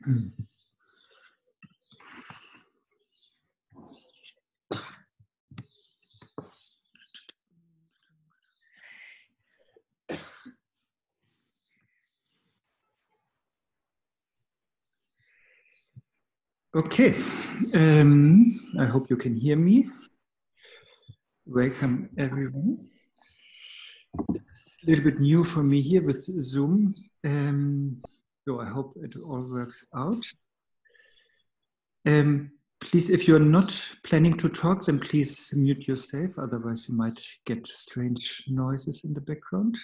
Okay, I hope you can hear me. Welcome everyone. It's a little bit new for me here with Zoom, so I hope it all works out. Please, if you're not planning to talk, then please mute yourself, otherwise we might get strange noises in the background.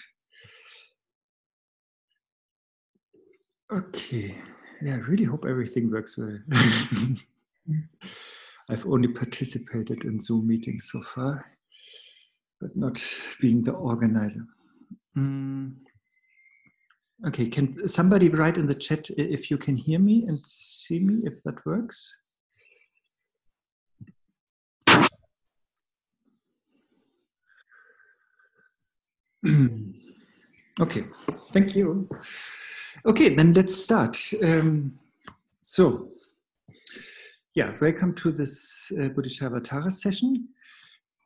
Okay, yeah, I really hope everything works well. I've only participated in Zoom meetings so far, but not being the organizer. Okay, can somebody write in the chat if you can hear me and see me, if that works? Okay, thank you. Okay, then let's start. Yeah, welcome to this Bodhicaryavatara session.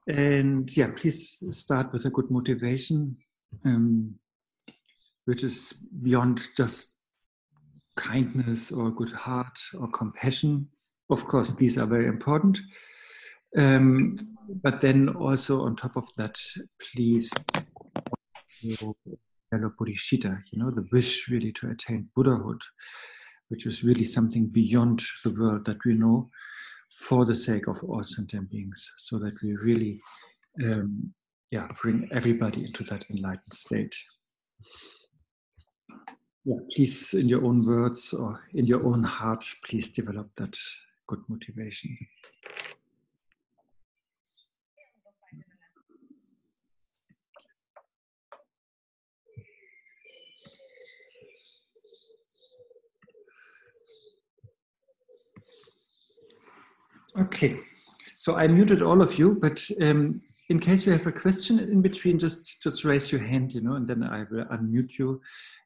And yeah, please start with a good motivation, which is beyond just kindness or good heart or compassion. Of course, these are very important. But then also on top of that, please develop bodhicitta, the wish really to attain Buddhahood, which is really something beyond the world that we know, for the sake of all sentient beings, so that we really bring everybody into that enlightened state. Yeah, please, in your own words or in your own heart, please develop that good motivation. Okay, so I muted all of you, but in case you have a question in between, just raise your hand, and then I will unmute you.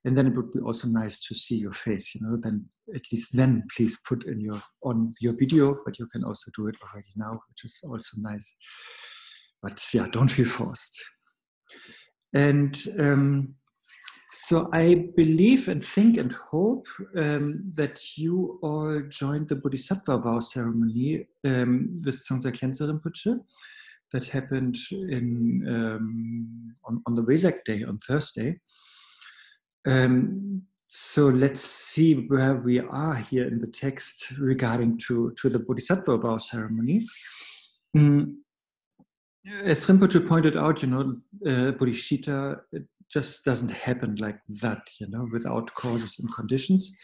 And then it would be also nice to see your face, then at least then please put in on your video, but you can also do it already now, which is also nice. But yeah, don't feel forced. And so I believe and think and hope that you all joined the Bodhisattva vow ceremony with Dzongsar Khyentse Rinpoche that happened on the Vesak day, on Thursday. So let's see where we are here in the text regarding to the Bodhisattva vow ceremony. As Rinpoche pointed out, bodhicitta just doesn't happen like that, without causes and conditions.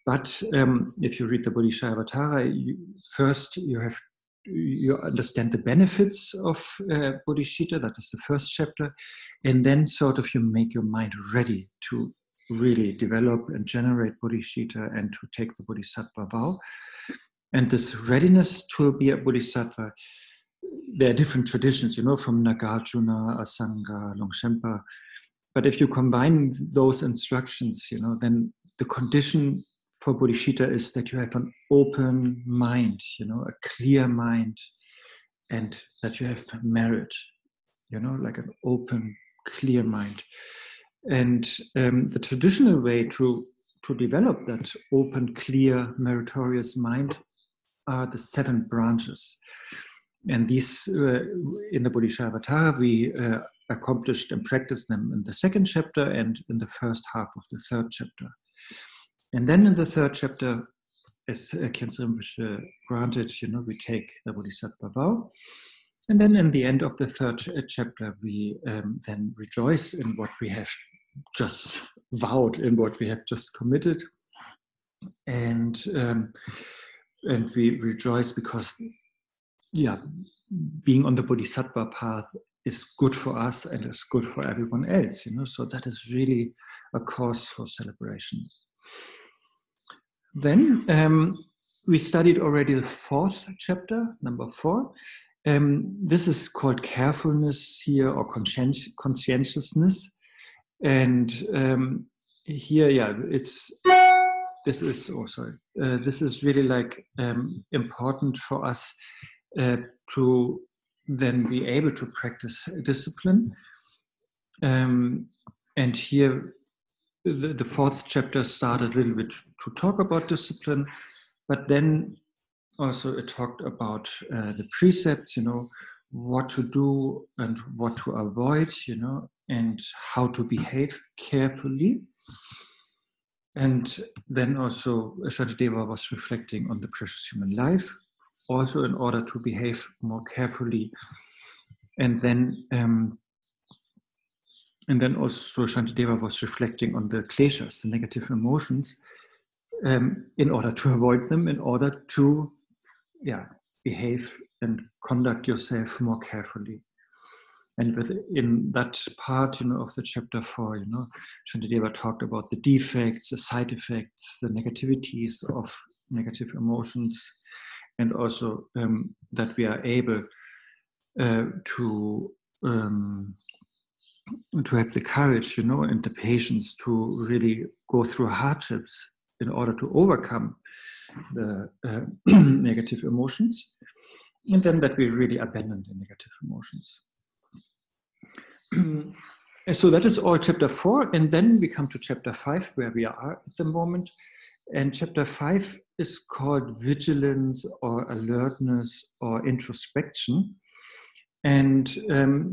But if you read the Bodhicaryavatara, first you understand the benefits of bodhicitta, that is the first chapter, and then sort of you make your mind ready to really develop and generate bodhicitta and to take the bodhisattva vow. And this readiness to be a bodhisattva, there are different traditions, from Nagarjuna, Asanga, Longchenpa. But if you combine those instructions, then the condition for bodhicitta is that you have an open mind, a clear mind, and that you have merit, like an open, clear mind. And the traditional way to develop that open, clear, meritorious mind are the 7 branches. And these, in the Bodhicaryavatara, we accomplished and practiced them in the 2nd chapter and in the first half of the 3rd chapter. And then in the 3rd chapter, as Khyentse Rinpoche granted, we take the Bodhisattva vow. And then in the end of the 3rd chapter, we then rejoice in what we have just vowed, in what we have just committed. And we rejoice because, being on the Bodhisattva path is good for us and is good for everyone else, so that is really a cause for celebration. Then we studied already the 4th chapter, number 4. This is called carefulness here, or conscientiousness. And here, it's this is also this is really like important for us to then be able to practice discipline. And here the fourth chapter started a little bit to talk about discipline, but then also it talked about the precepts, what to do and what to avoid, and how to behave carefully. And then also Shantideva was reflecting on the precious human life, also in order to behave more carefully. And then also Shantideva was reflecting on the kleshas, the negative emotions, in order to avoid them, in order to behave and conduct yourself more carefully. And within that part, of the chapter 4, Shantideva talked about the defects, the side effects, the negativities of negative emotions, and also that we are able to have the courage, and the patience to really go through hardships in order to overcome the negative emotions, and then that we really abandon the negative emotions. So that is all chapter 4, and then we come to chapter 5, where we are at the moment. And chapter 5 is called vigilance or alertness or introspection. And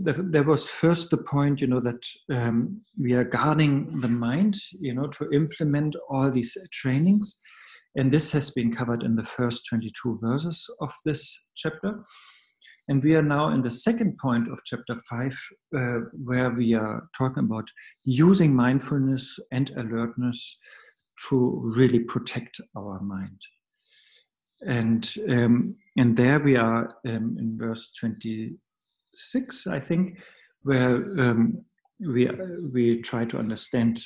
there was first the point, that we are guarding the mind, to implement all these trainings. And this has been covered in the first 22 verses of this chapter. And we are now in the second point of chapter 5, where we are talking about using mindfulness and alertness to really protect our mind. And there we are in verse 26, I think, where we try to understand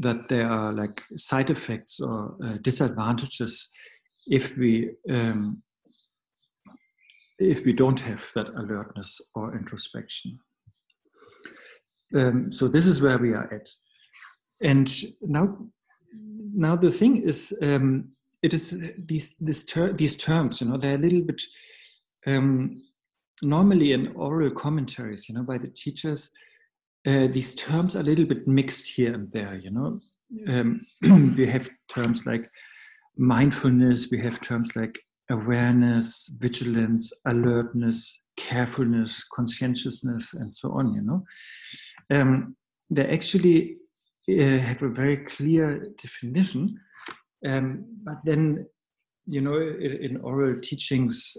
that there are like side effects or disadvantages if we don't have that alertness or introspection. So this is where we are at. And now the thing is, it is these terms, they're a little bit normally in oral commentaries, by the teachers. These terms are a little bit mixed here and there, we have terms like mindfulness, we have terms like awareness, vigilance, alertness, carefulness, conscientiousness, and so on, They actually have a very clear definition, but then, in oral teachings,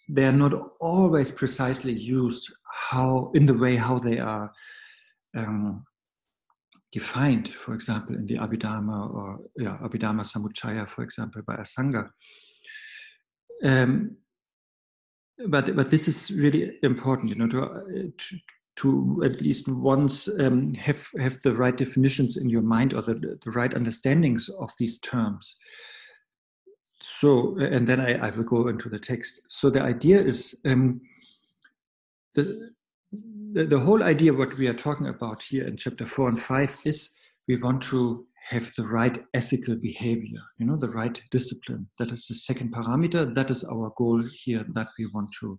they are not always precisely used in the way how they are defined, for example, in the Abhidharma or Abhidharma Samuccaya, for example, by Asanga. But this is really important, to at least once have the right definitions in your mind, or the right understandings of these terms. So, and then I will go into the text. So the idea is, the whole idea what we are talking about here in chapter 4 and 5 is we want to have the right ethical behavior, the right discipline. That is the second parameter. That is our goal here, that we want to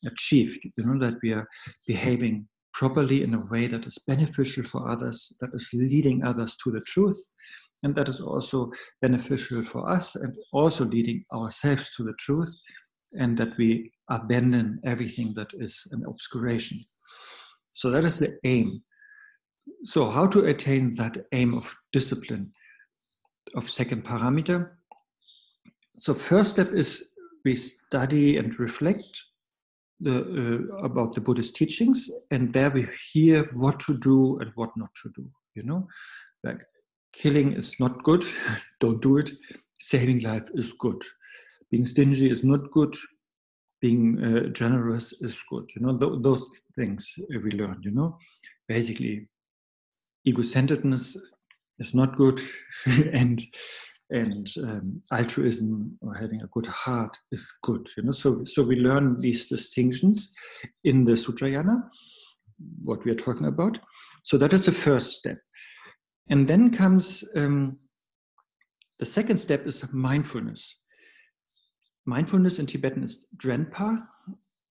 achieve, that we are behaving properly in a way that is beneficial for others, that is leading others to the truth, and that is also beneficial for us and also leading ourselves to the truth, and that we abandon everything that is an obscuration. So that is the aim. So how to attain that aim of discipline, of second parameter? So first step is we study and reflect about the Buddhist teachings, and there we hear what to do and what not to do. Like killing is not good, don't do it. Saving life is good. Being stingy is not good. Being generous is good. Those things we learn. Basically, egocenteredness is not good, and altruism or having a good heart is good. So we learn these distinctions in the Sutrayana, what we are talking about, So that is the first step. And then comes the second step is mindfulness. Mindfulness in Tibetan is Drenpa,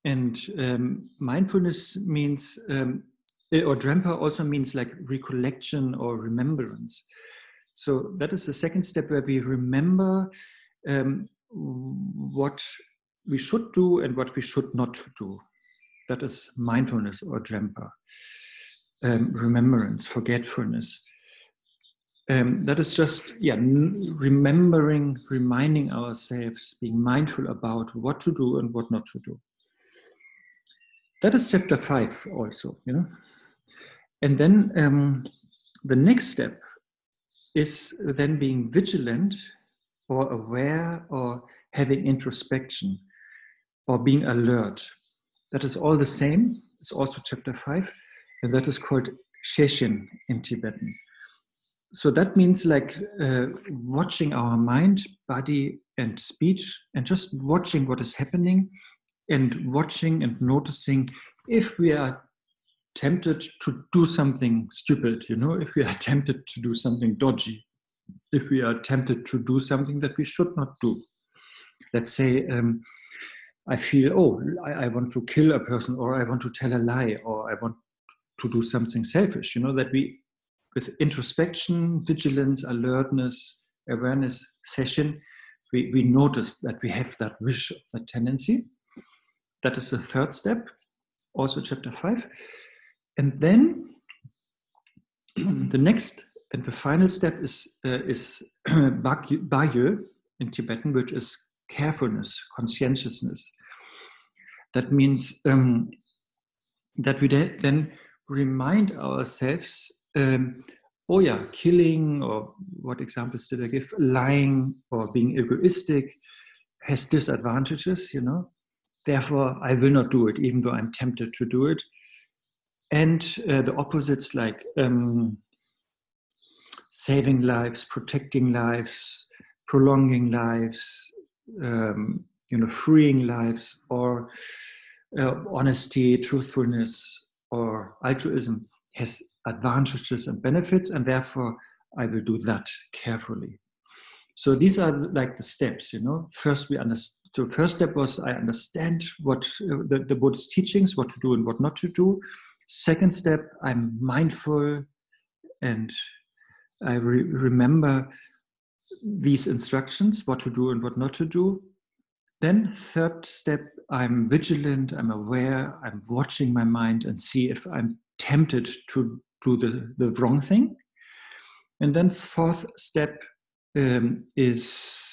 and mindfulness means, or Drenpa also means like recollection or remembrance. So that is the second step where we remember what we should do and what we should not do. That is mindfulness or Drenpa. Remembrance, forgetfulness. That is just, remembering, reminding ourselves, being mindful about what to do and what not to do. That is chapter 5 also, And then the next step is then being vigilant or aware or having introspection or being alert. That is all the same. It's also chapter 5, and that is called Sheshin in Tibetan. So that means like watching our mind, body, and speech, and just watching what is happening, and watching and noticing if we are tempted to do something stupid, if we are tempted to do something dodgy, if we are tempted to do something that we should not do. Let's say I feel, I want to kill a person, or I want to tell a lie, or I want to do something selfish, that we, with introspection, vigilance, alertness, awareness session, we notice that we have that wish, that tendency. That is the third step, also chapter 5. And then the next and the final step is Bagye in Tibetan, which is carefulness, conscientiousness. That means that we then remind ourselves, killing, or what examples did I give? Lying or being egoistic has disadvantages, Therefore, I will not do it, even though I'm tempted to do it. And the opposites, like saving lives, protecting lives, prolonging lives, freeing lives, or honesty, truthfulness, or altruism has advantages and benefits, and therefore I will do that carefully. So these are like the steps, First we understand. So first step was I understand what the Buddhist teachings, what to do and what not to do. Second step, I'm mindful and I remember these instructions, what to do and what not to do. Then third step, I'm vigilant, I'm aware, I'm watching my mind and see if I'm tempted to do the wrong thing. And then fourth step is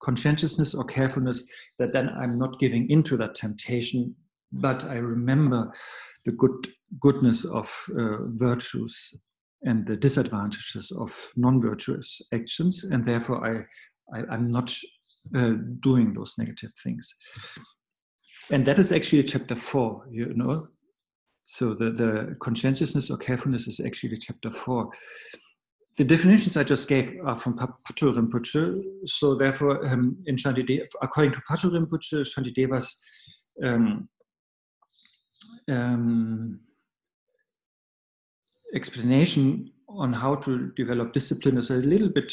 conscientiousness or carefulness, that then I'm not giving into that temptation, but I remember the goodness of virtues and the disadvantages of non-virtuous actions, and therefore I'm not doing those negative things. And that is actually chapter 4, So the conscientiousness or carefulness is actually chapter 4. The definitions I just gave are from Pato Rinpoche. So therefore, in Shantideva, according to Pato Rinpoche, Shantideva's explanation on how to develop discipline is a little bit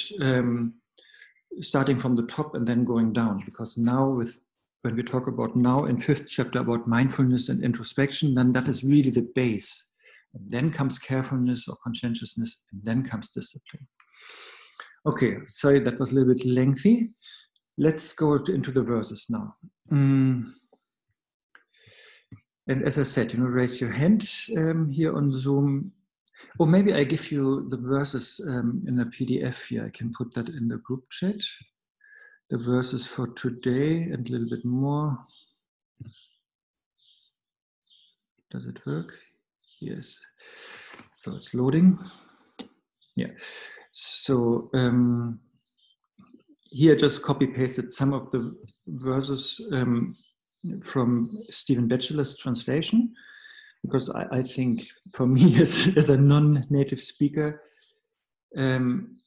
starting from the top and then going down. Because now, when we talk about now in 5th chapter about mindfulness and introspection, then that is really the base. And then comes carefulness or conscientiousness, and then comes discipline. Okay, sorry, that was a little bit lengthy. Let's go into the verses now. And as I said, raise your hand here on Zoom. Or maybe I give you the verses in a PDF here. I can put that in the group chat. The verses for today and a little bit more. Does it work? Yes. So it's loading. Yeah. So here I just copy pasted some of the verses from Stephen Batchelor's translation, because I think for me as a non-native speaker, then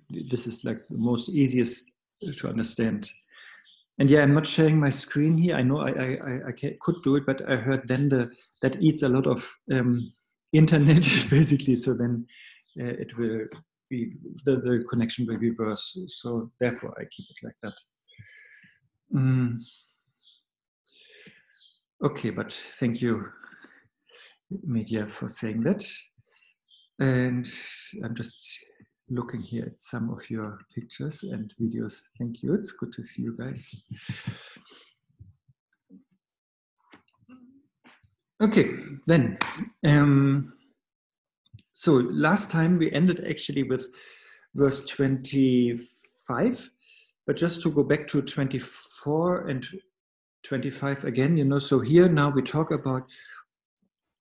this is like the most easiest to understand. And yeah, I'm not sharing my screen here. I know I could do it, but I heard then that eats a lot of internet, basically. So then it will be, the connection will be worse. So therefore, I keep it like that. Okay, but thank you, Media, for saying that. And I'm just looking here at some of your pictures and videos. Thank you. It's good to see you guys. Okay, then. So last time we ended actually with verse 25, but just to go back to 24 and 25 again, so here now we talk about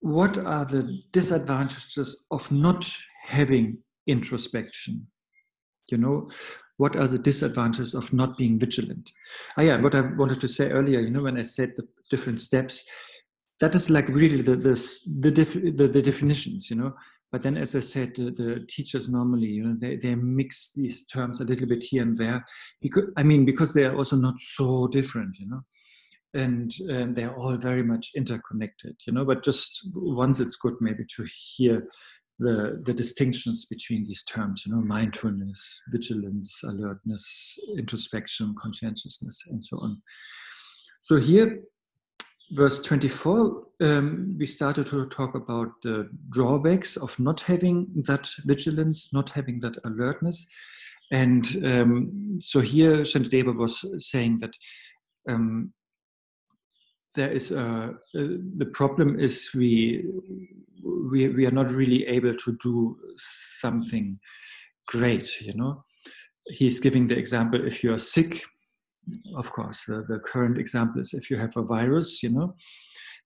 what are the disadvantages of not having introspection. What are the disadvantages of not being vigilant? What I wanted to say earlier, when I said the different steps, that is like really the definitions, But then, as I said, the teachers normally, they mix these terms a little bit here and there, because they are also not so different, and they're all very much interconnected, But just once it's good maybe to hear the distinctions between these terms, mindfulness, vigilance, alertness, introspection, conscientiousness, and so on. So here, verse 24, we started to talk about the drawbacks of not having that vigilance, not having that alertness. And so here Shantideva was saying that there is the problem is we are not really able to do something great, He's giving the example, if you are sick, of course, the current example is if you have a virus,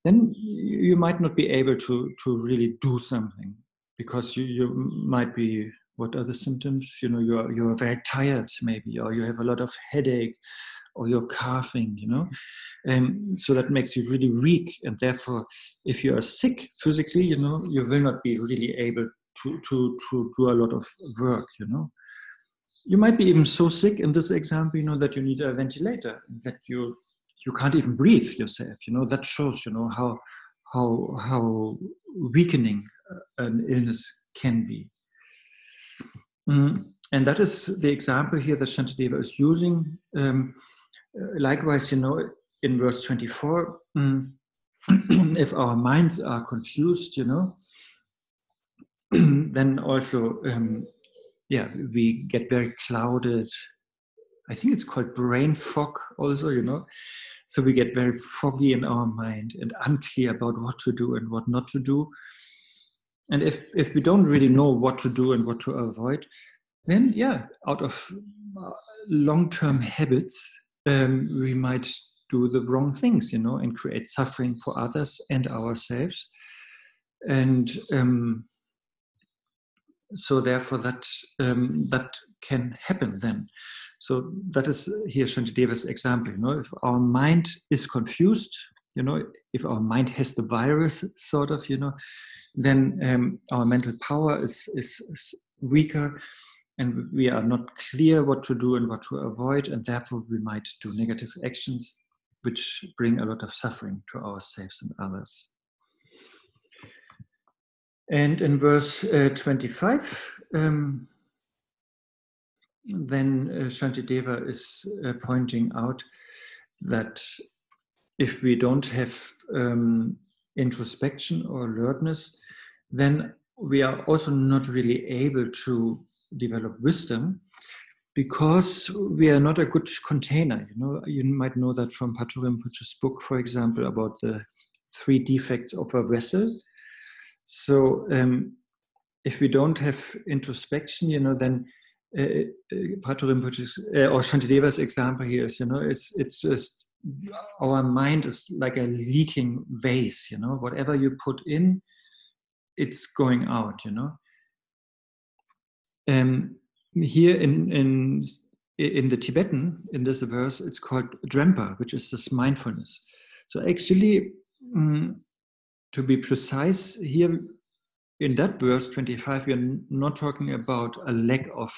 then you might not be able to really do something, because you might be, what are the symptoms? You're very tired maybe, or you have a lot of headache, or you're coughing, and so that makes you really weak. And therefore, if you are sick physically, you will not be really able to do a lot of work, You might be even so sick in this example, that you need a ventilator, that you can't even breathe yourself. That shows, how weakening an illness can be. And that is the example here that Shantideva is using. Likewise, in verse 24, if our minds are confused, then also, we get very clouded. I think it's called brain fog also, So we get very foggy in our mind and unclear about what to do and what not to do. And if we don't really know what to do and what to avoid, then, out of long-term habits, we might do the wrong things, and create suffering for others and ourselves. And so therefore that can happen then. So that is here Shantideva's example. If our mind is confused, if our mind has the virus, sort of, then our mental power is weaker, and we are not clear what to do and what to avoid, and therefore we might do negative actions which bring a lot of suffering to ourselves and others. And in verse 25, then Shantideva is pointing out that if we don't have introspection or alertness, then we are also not really able to develop wisdom, because we are not a good container. You might know that from Patrul Rinpoche's book, for example, about the 3 defects of a vessel. So if we don't have introspection, then Patrul Rinpoche's or Shantideva's example here is, it's just our mind is like a leaking vase. Whatever you put in, it's going out. Here in the Tibetan, in this verse, it's called Drempa, which is this mindfulness. So actually, to be precise, here in that verse 25, we are not talking about a lack of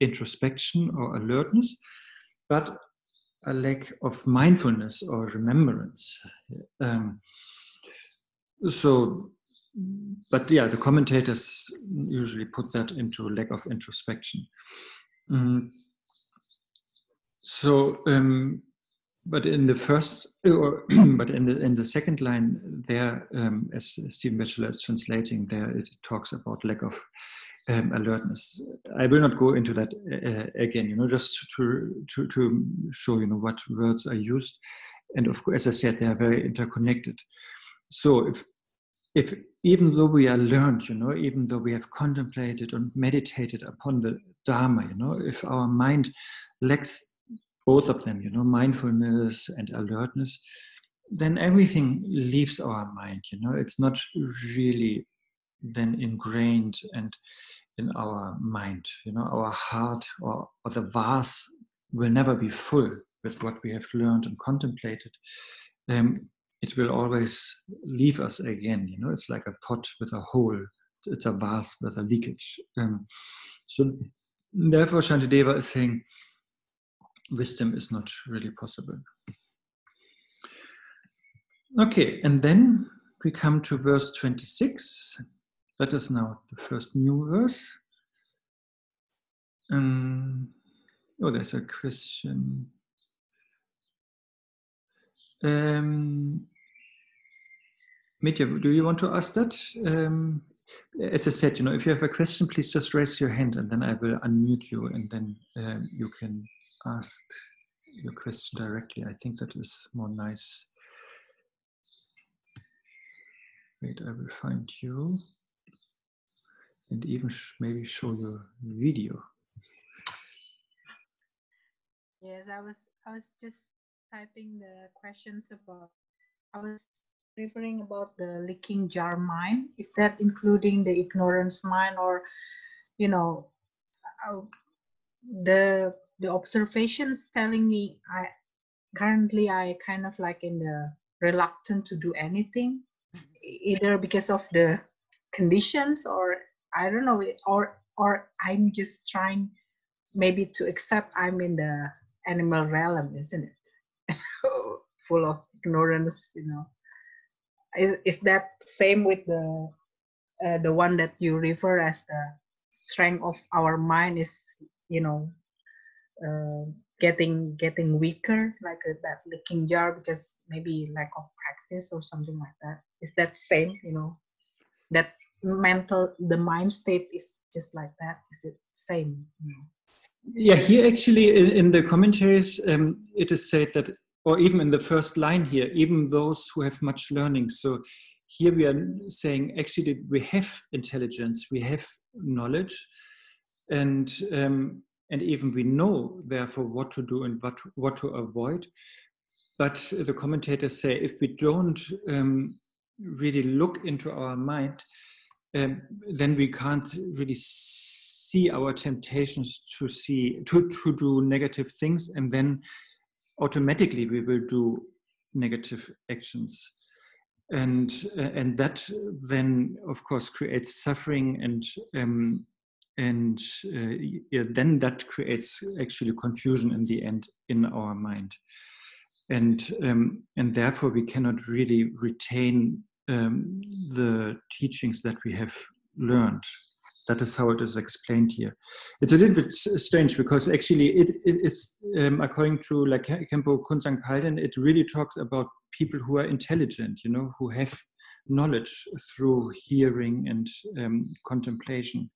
introspection or alertness, but a lack of mindfulness or remembrance. But yeah, the commentators usually put that into lack of introspection. But in the first, but in the second line there, as Stephen Batchelor is translating there, it talks about lack of alertness. I will not go into that again, just to show, what words are used. And of course, as I said, they are very interconnected. So if even though we are learned, even though we have contemplated and meditated upon the Dharma, if our mind lacks both of them, mindfulness and alertness, then everything leaves our mind, it's not really then ingrained and in our mind, our heart or the vase will never be full with what we have learned and contemplated. It will always leave us again, it's like a pot with a hole, it's a vase with a leakage. So therefore Shantideva is saying wisdom is not really possible. Okay, and then we come to verse 26. That is now the first new verse. There's a question. Mitya, do you want to ask that? As I said, if you have a question, please just raise your hand and then I will unmute you and then you can ask your question directly. I think that is more nice. Wait, I will find you and even maybe show your video. Yes, I was just typing the questions about. I was referring about the leaking jar mind. Is that including the ignorance mind, or the observations telling me I kind of like in the reluctant to do anything, either because of the conditions or I don't know, or I'm just trying maybe to accept I'm in the animal realm, isn't it? Full of ignorance, Is that same with the one that you refer as the strength of our mind is, getting weaker, like that leaking jar, because maybe lack of practice or something like that? Is that same, that the mind state is just like that? Is it same? Yeah, here actually in the commentaries, it is said that, or even in the first line here, even those who have much learning. So here we are saying actually we have intelligence, we have knowledge, and even we know therefore what to do and what to avoid. But the commentators say if we don't really look into our mind, then we can't really see our temptations to do negative things, and then automatically we will do negative actions, and that then of course creates suffering, and then that creates actually confusion in the end in our mind, and therefore we cannot really retain the teachings that we have learned. That is how it is explained here. It's a little bit strange because actually it's according to like Khenpo Kunsang Palden, it really talks about people who are intelligent, who have knowledge through hearing and contemplation.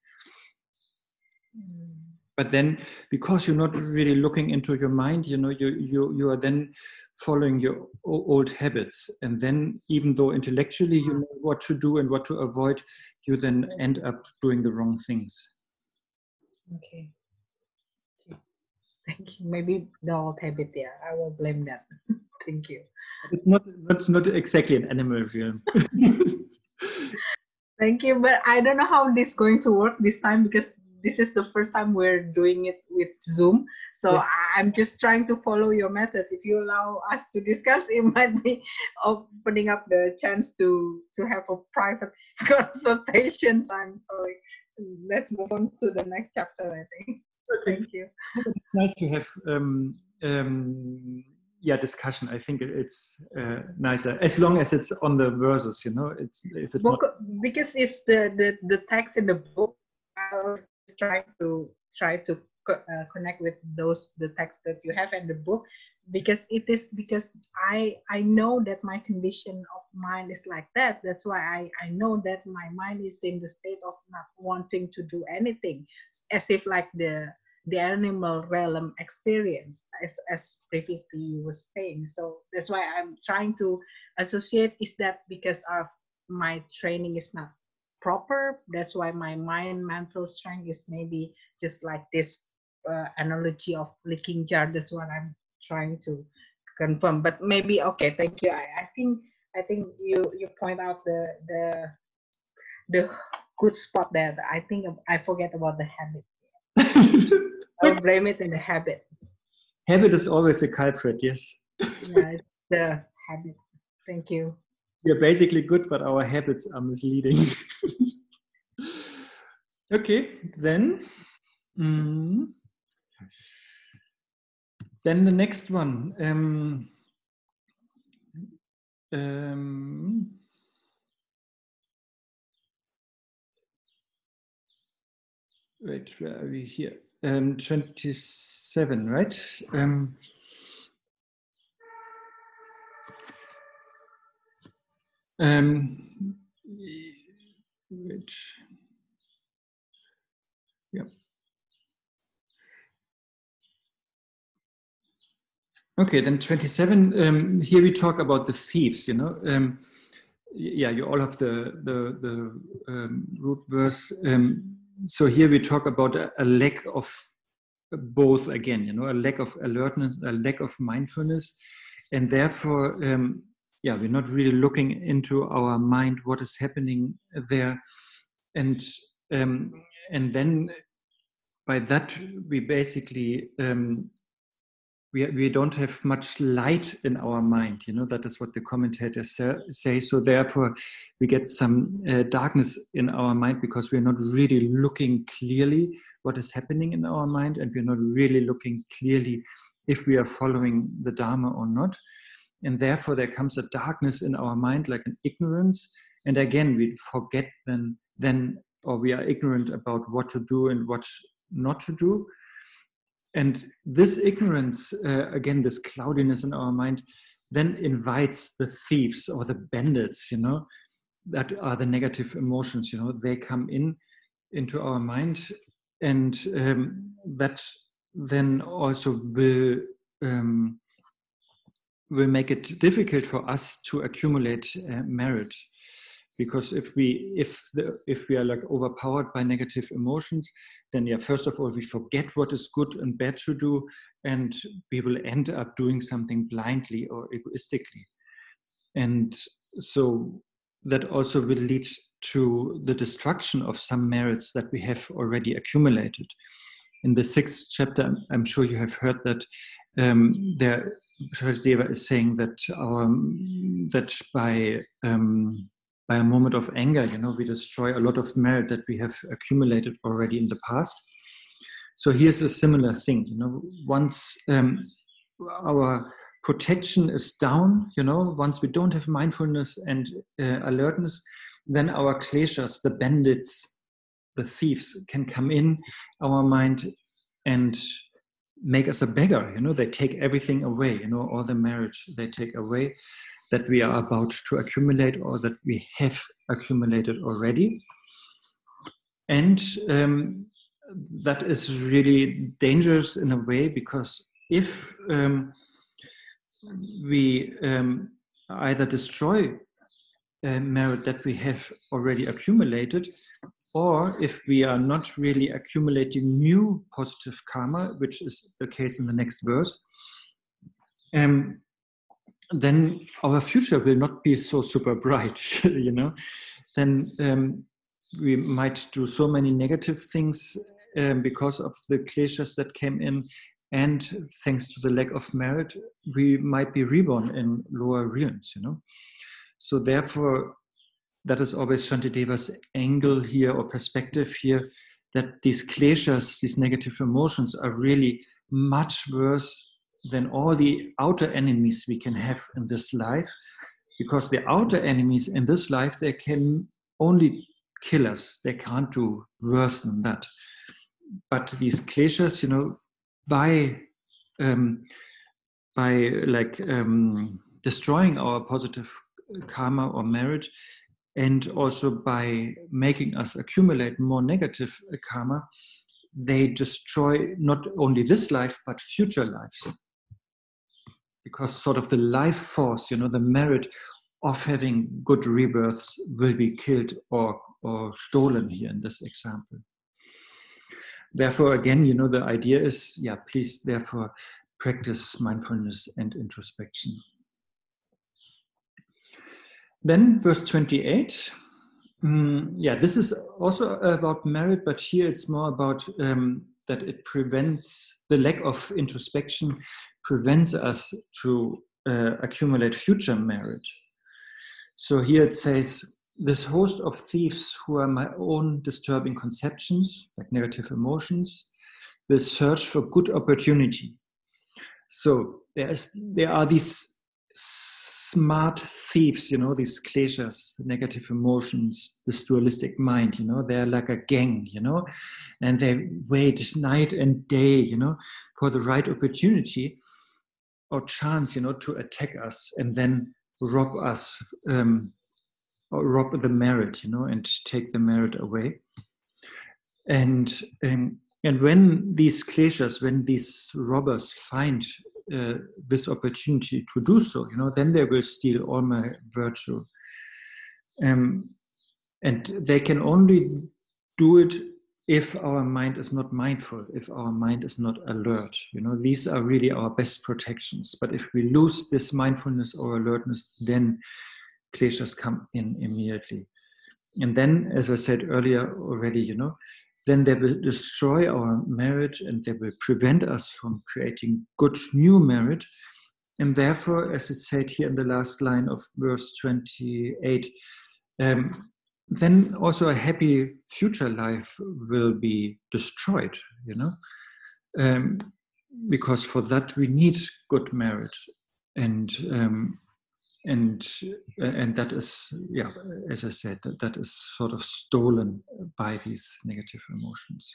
But then, because you're not really looking into your mind, you are then following your old habits, and then even though intellectually you know what to do and what to avoid, you then end up doing the wrong things. Okay. Thank you. Maybe the old habit. Yeah, I will blame that. Thank you. It's not exactly an animal film. Thank you, but I don't know how this is going to work this time because this is the first time we're doing it with Zoom. So yeah. I'm just trying to follow your method. If you allow us to discuss, it might be opening up the chance to have a private consultation. I'm sorry. Let's move on to the next chapter, I think. Okay. Thank you. It's nice to have discussion. I think it's nicer as long as it's on the verses, you know. It's if it's book, not... because it's the text in the book. I was trying to connect with the text that you have in the book, because I know that my condition of mind is like that. That's why I know that my mind is in the state of not wanting to do anything, as if like the animal realm experience, as previously you were saying. So that's why I'm trying to associate, is that because of my training is not proper, that's why my mental strength is maybe just like this analogy of leaking jar. That's what I'm trying to confirm. But maybe, okay, thank you. I think you point out the good spot there. I think I forget about the habit. I'll blame it in the habit. Habit is always a culprit, yes. Yeah, it's the habit. Thank you. We're basically good, but our habits are misleading. Okay, then the next one. Wait, where are we here? 27, right? Which, yeah. Okay, then 27. Here we talk about the thieves. You know, yeah, you all have the root verse. So here we talk about a lack of both again. You know, a lack of alertness, a lack of mindfulness, and therefore, we're not really looking into our mind, what is happening there, and then by that we basically we don't have much light in our mind, you know. That is what the commentators say. So therefore we get some darkness in our mind, because we're not really looking clearly what is happening in our mind, and we're not really looking clearly if we are following the Dharma or not. And therefore there comes a darkness in our mind, like an ignorance. And again, we forget then, or we are ignorant about what to do and what not to do. And this ignorance, again, this cloudiness in our mind, then invites the thieves or the bandits, you know, that are the negative emotions, you know. They come into our mind, and that then also will make it difficult for us to accumulate merit. Because if we are like overpowered by negative emotions, then first of all we forget what is good and bad to do, and we will end up doing something blindly or egoistically. And so that also will lead to the destruction of some merits that we have already accumulated. In the 6th chapter, I'm sure you have heard that there Shantideva is saying that that by a moment of anger, you know, we destroy a lot of merit that we have accumulated already in the past. So here's a similar thing, you know. Once our protection is down, you know, once we don't have mindfulness and alertness, then our kleshas, the bandits, the thieves, can come in our mind and make us a beggar, you know. They take everything away, you know, all the merit they take away that we are about to accumulate or that we have accumulated already. And that is really dangerous in a way, because if we either destroy merit that we have already accumulated, or if we are not really accumulating new positive karma, which is the case in the next verse, then our future will not be so super bright, you know. Then we might do so many negative things because of the kleshas that came in, and thanks to the lack of merit, we might be reborn in lower realms, you know. So therefore, that is always Shantideva's angle here, or perspective here, that these kleshas, these negative emotions, are really much worse than all the outer enemies we can have in this life, because the outer enemies in this life, they can only kill us. They can't do worse than that. But these kleshas, by destroying our positive karma or merit, and also by making us accumulate more negative karma, they destroy not only this life, but future lives. Because sort of the life force, the merit of having good rebirths will be killed or stolen here in this example. Therefore, again, the idea is, please therefore practice mindfulness and introspection. Then verse 28. This is also about merit, but here it's more about that it prevents, the lack of introspection prevents us to accumulate future merit. So here it says, this host of thieves who are my own disturbing conceptions, like negative emotions, will search for good opportunity. So there are these smart thieves, these kleshas, negative emotions, this dualistic mind, they're like a gang, and they wait night and day, for the right opportunity or chance, to attack us and then rob us, or rob the merit, and take the merit away. And when these kleshas, when these robbers find this opportunity to do so, then they will steal all my virtue. And they can only do it if our mind is not mindful, if our mind is not alert. These are really our best protections. But if we lose this mindfulness or alertness, then kleshas come in immediately. And then, as I said earlier already, then they will destroy our merit and they will prevent us from creating good new merit. And therefore, as it's said here in the last line of verse 28, then also a happy future life will be destroyed, because for that we need good merit. And that is, as I said, that is sort of stolen by these negative emotions.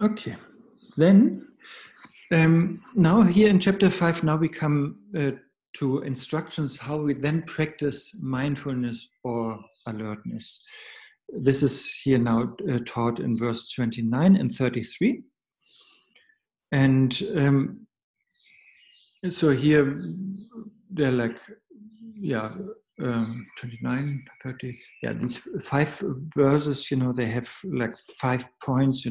Okay, then now here in chapter 5, now we come to instructions how we then practice mindfulness or alertness. This is here now taught in verse 29 and 33. And so here they're like, 29, 30, these 5 verses, they have like 5 points,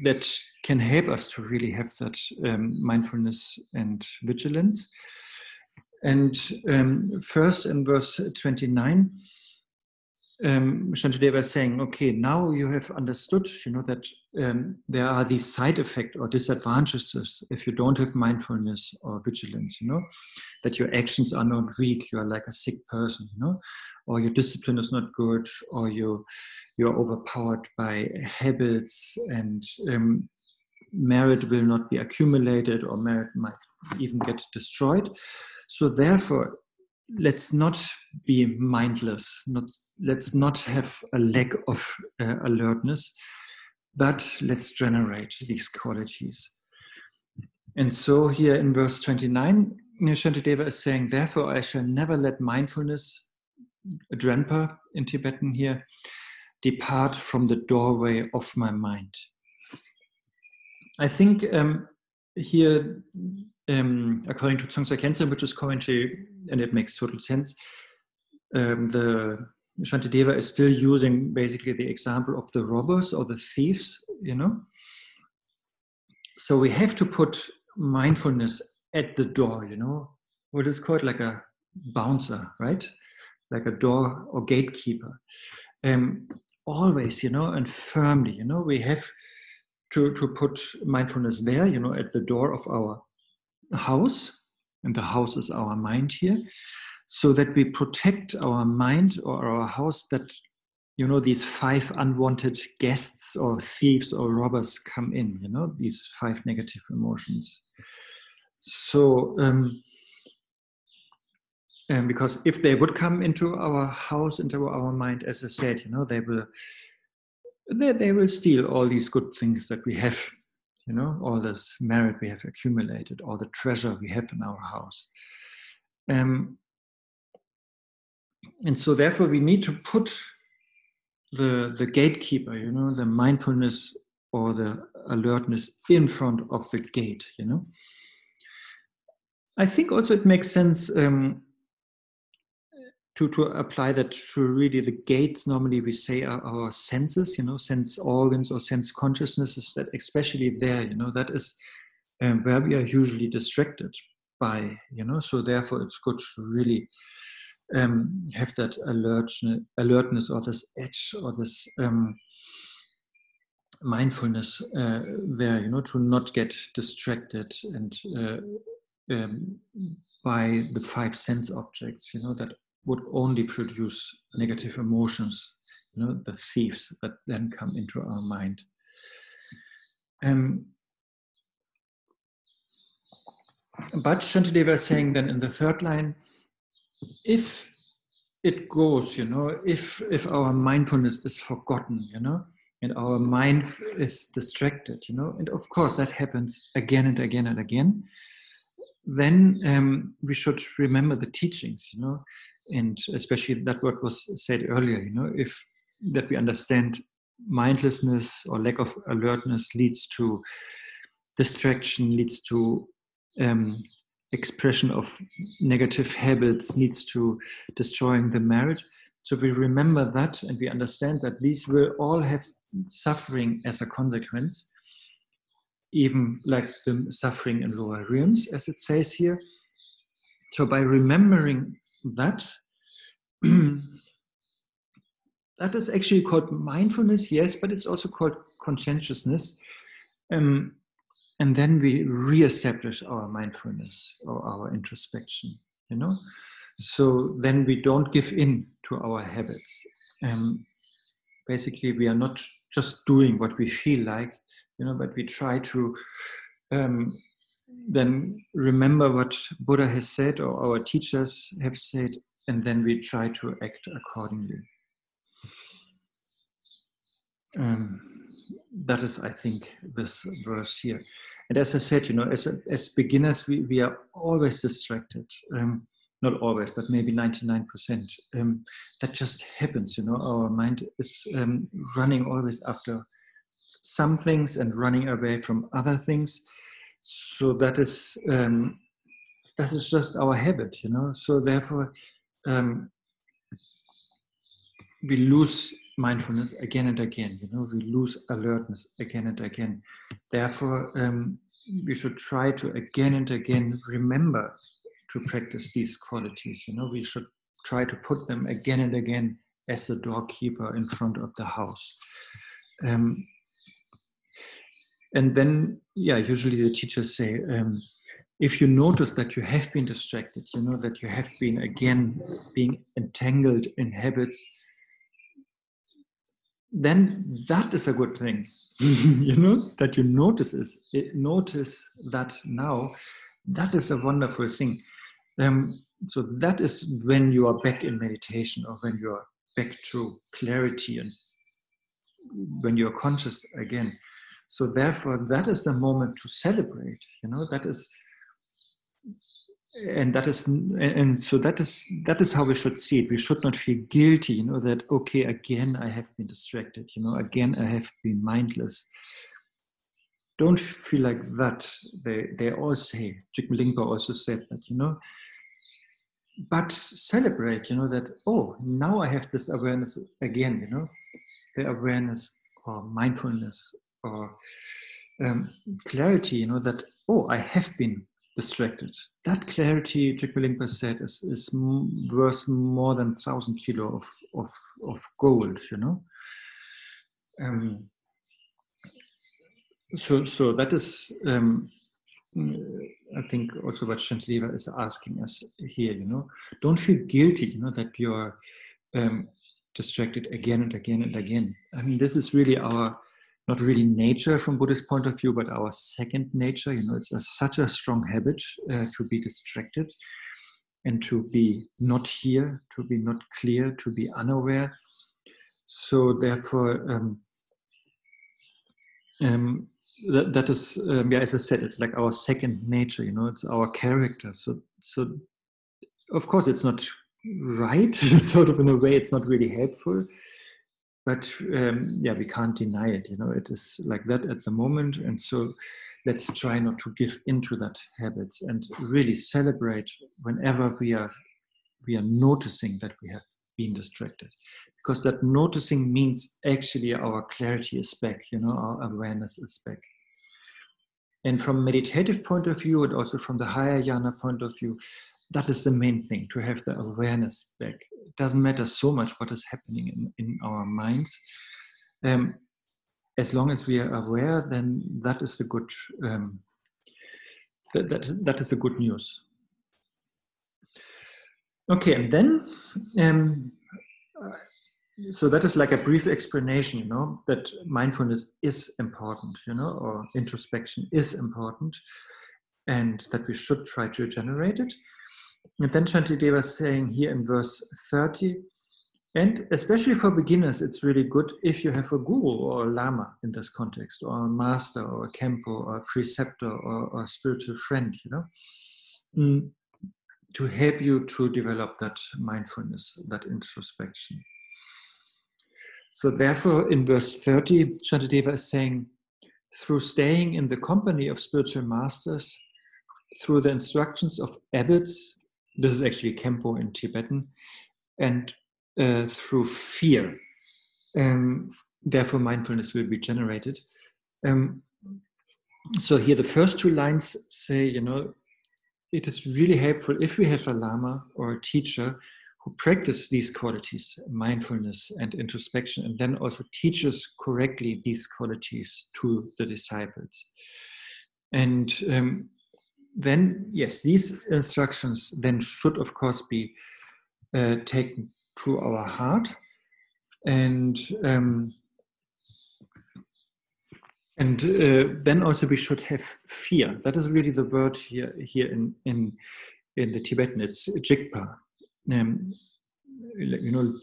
that can help us to really have that mindfulness and vigilance. And first in verse 29, Shantideva is saying, okay, now you have understood, that there are these side effects or disadvantages if you don't have mindfulness or vigilance, that your actions are not weak, you are like a sick person, or your discipline is not good, or you're overpowered by habits, and merit will not be accumulated, or merit might even get destroyed. So therefore, let's not be mindless, let's not have a lack of alertness, but let's generate these qualities. And so here in verse 29, Shantideva is saying, therefore I shall never let mindfulness, drenpa in Tibetan here, depart from the doorway of my mind. I think here, according to Dzongsar Khyentse Rinpoche's commentary, and it makes total sense, the Shantideva is still using basically the example of the robbers or the thieves, So we have to put mindfulness at the door, what is called like a bouncer, right? Like a door or gatekeeper. Always, and firmly, we have to put mindfulness there, at the door of our house, and the house is our mind here, so that we protect our mind or our house, that you know, these 5 unwanted guests or thieves or robbers come in, you know, these 5 negative emotions. So, because if they would come into our house, into our mind, as I said, you know, they will steal all these good things that we have, you know, all this merit we have accumulated, all the treasure we have in our house. And so therefore we need to put the gatekeeper, you know, the mindfulness or the alertness in front of the gate, you know. I think also it makes sense to apply that to really the gates. Normally we say are our senses, you know, sense organs or sense consciousnesses, that especially there, you know, that is where we are usually distracted by, you know, so therefore it's good to really have that alertness or this edge or this mindfulness there, you know, to not get distracted and by the 5 sense objects, you know, that would only produce negative emotions, you know, the thieves that then come into our mind. But Shantideva is saying then in the 3rd line, if it goes, you know, if our mindfulness is forgotten, you know, and our mind is distracted, you know, and of course that happens again and again and again, then we should remember the teachings, you know, and especially that what was said earlier, you know, if that we understand mindlessness or lack of alertness leads to distraction, leads to expression of negative habits, leads to destroying the merit. So we remember that and we understand that these will all have suffering as a consequence, even like the suffering in lower realms, as it says here. So by remembering that, that is actually called mindfulness, yes, but it's also called conscientiousness. And then we reestablish our mindfulness or our introspection, you know. So then we don't give in to our habits. Basically, we are not just doing what we feel like, you know, but we try to then remember what Buddha has said or our teachers have said, and then we try to act accordingly. That is, I think, this verse here. And as I said, you know, as beginners, we are always distracted. Not always, but maybe 99%. That just happens, you know. Our mind is running always after some things and running away from other things. So that is just our habit, you know. So therefore, we lose mindfulness again and again, you know, we lose alertness again and again. Therefore, we should try to again and again remember to practice these qualities, you know, we should try to put them again and again as the doorkeeper in front of the house. And then, yeah, usually the teachers say, if you notice that you have been distracted, you know, that you have been again being entangled in habits, then that is a good thing, you know, that you notice that now, that is a wonderful thing. So that is when you are back in meditation or when you are back to clarity and when you are conscious again. So therefore, that is the moment to celebrate, you know, that is how we should see it. We should not feel guilty, you know, that, okay, again, I have been distracted, you know, again, I have been mindless. Don't feel like that. They all say, Rinpoche also said that, you know, but celebrate, you know, that, oh, now I have this awareness again, you know, the awareness or mindfulness or clarity, you know, that, oh, I have been distracted. That clarity, Rinpoche said, is worth more than 1,000 kilo of gold, you know. So that is, I think, also what Shantideva is asking us here, you know. Don't feel guilty, you know, that you're distracted again and again and again. I mean, this is really our, not really nature from Buddhist point of view, but our second nature. It's such a strong habit to be distracted and to be not here, to be not clear, to be unaware. So therefore, that is, as I said, it's like our second nature. It's our character. So of course, it's not right. Sort of in a way, it's not really helpful. But we can't deny it. It is like that at the moment. And so let's try not to give into that habits and really celebrate whenever we are noticing that we have been distracted. Because that noticing means actually our clarity is back, our awareness is back. And from meditative point of view, and also from the higher jhana point of view, that is the main thing, to have the awareness back. It doesn't matter so much what is happening in our minds. As long as we are aware, then that is the good. That is the good news. Okay, and then so that is like a brief explanation, that mindfulness is important, or introspection is important, and that we should try to generate it. And then Shantideva is saying here in verse 30, and especially for beginners, it's really good if you have a guru or a lama in this context, or a master, or a kempo, or a preceptor, or a spiritual friend, to help you to develop that mindfulness, that introspection. So therefore, in verse 30, Shantideva is saying, through staying in the company of spiritual masters, through the instructions of abbots, this is actually kempo in Tibetan, and through fear, therefore mindfulness will be generated. So here the first two lines say, it is really helpful if we have a lama or a teacher who practice these qualities, mindfulness and introspection, and then also teaches correctly these qualities to the disciples. And then, yes, these instructions then should, of course, be taken to our heart, and then also we should have fear. That is really the word here in the Tibetan. It's jigpa.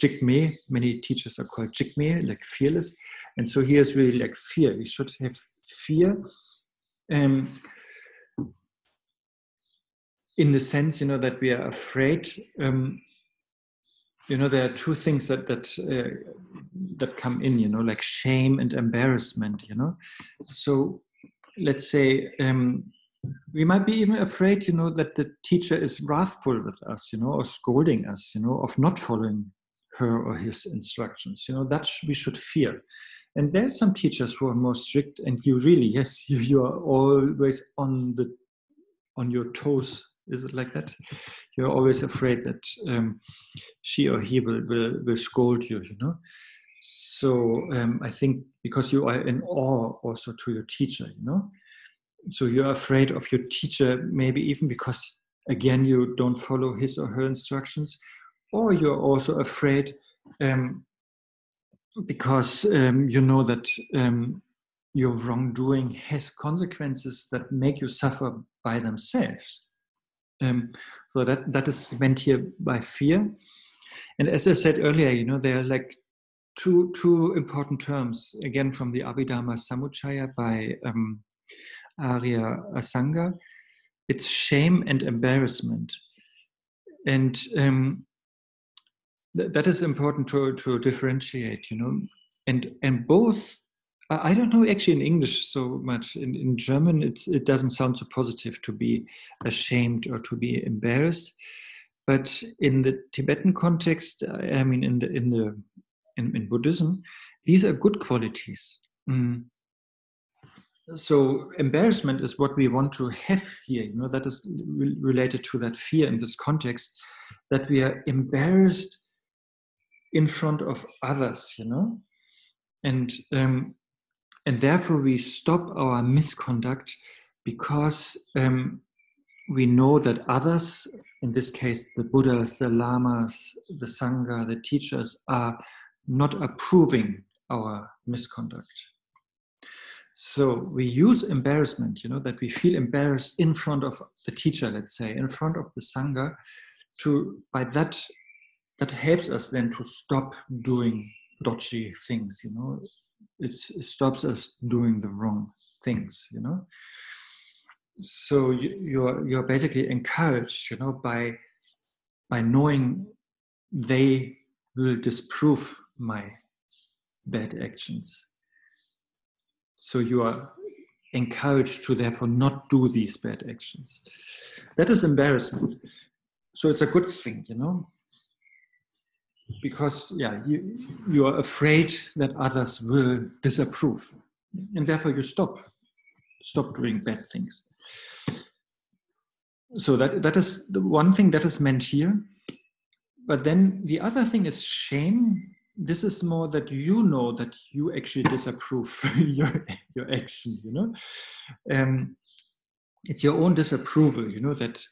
Jigme. Many teachers are called jigme, like fearless, and so here is really like fear. We should have fear. In the sense, that we are afraid. There are two things that come in, like shame and embarrassment. So let's say we might be even afraid, that the teacher is wrathful with us, or scolding us, of not following her or his instructions. That we should fear. And there are some teachers who are more strict, and you really, yes, you are always on your toes. Is it like that? You're always afraid that she or he will scold you, So I think because you are in awe also to your teacher, So you're afraid of your teacher, maybe even because, again, you don't follow his or her instructions. Or you're also afraid because you know that your wrongdoing has consequences that make you suffer by themselves. So that is meant here by fear. And as I said earlier, there are like two important terms, again from the Abhidhamma Samuccaya by Arya Asanga. It's shame and embarrassment. And that is important to differentiate, and both. I don't know actually in English so much. In German, it doesn't sound so positive to be ashamed or to be embarrassed. But in the Tibetan context, I mean, in Buddhism, these are good qualities. So embarrassment is what we want to have here. That is related to that fear in this context, that we are embarrassed in front of others, and therefore we stop our misconduct because we know that others, in this case the Buddhas, the Lamas, the Sangha, the teachers, are not approving our misconduct. So we use embarrassment, that we feel embarrassed in front of the teacher, let's say, in front of the Sangha, by that helps us then to stop doing dodgy things, It stops us doing the wrong things, So you're basically encouraged, by knowing they will disprove my bad actions. So you are encouraged to therefore not do these bad actions. That is embarrassment. So it's a good thing, because you are afraid that others will disapprove, and therefore you stop doing bad things. So that is the one thing that is meant here. But then the other thing is shame. This is more that you know that you actually disapprove your action, It's your own disapproval, that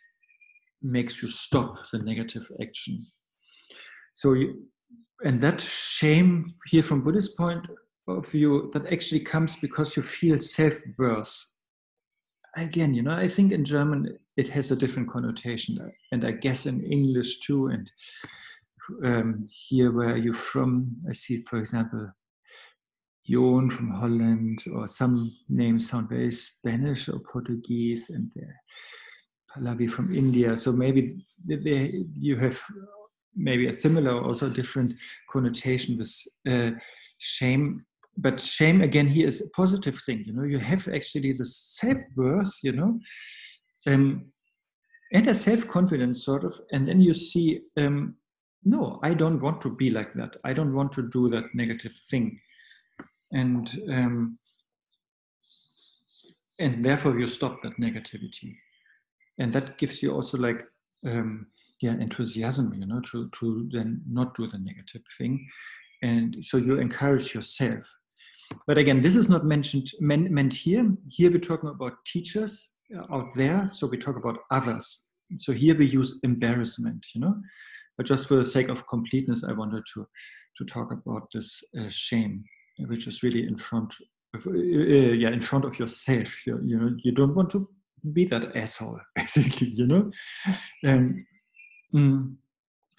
makes you stop the negative action. So, and that shame here from Buddhist point of view, that actually comes because you feel self-worth. Again, I think in German it has a different connotation, and I guess in English too. And here, where are you from? I see, for example, Jon from Holland, or some names sound very Spanish or Portuguese, and Pallavi from India. So maybe you have maybe a similar, also different connotation with shame. But shame, again, here is a positive thing. You have actually the self-worth, and a self-confidence, sort of. And then you see, no, I don't want to be like that. I don't want to do that negative thing. And therefore you stop that negativity. And that gives you also enthusiasm, to then not do the negative thing. And so you encourage yourself. But again, this is not meant here. Here we're talking about teachers out there. So we talk about others. So here we use embarrassment, But just for the sake of completeness, I wanted to talk about this shame, which is really in front of yourself. You don't want to be that asshole, basically,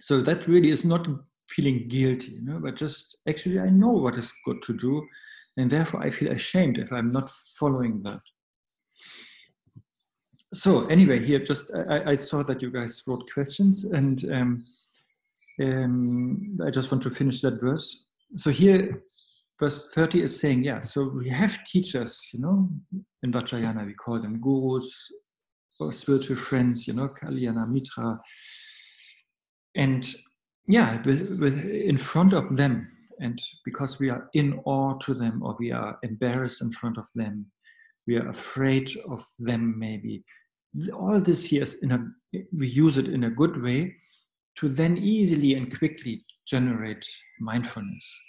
So that really is not feeling guilty, but just actually I know what is good to do, and therefore I feel ashamed if I'm not following that. So anyway, here I saw that you guys wrote questions, and I just want to finish that verse. So here, verse 30 is saying, so we have teachers, in Vajrayana we call them gurus or spiritual friends, Kalyana Mitra, and with in front of them, and because we are in awe to them, or we are embarrassed in front of them, we are afraid of them, maybe. All this here is we use it in a good way to then easily and quickly generate mindfulness.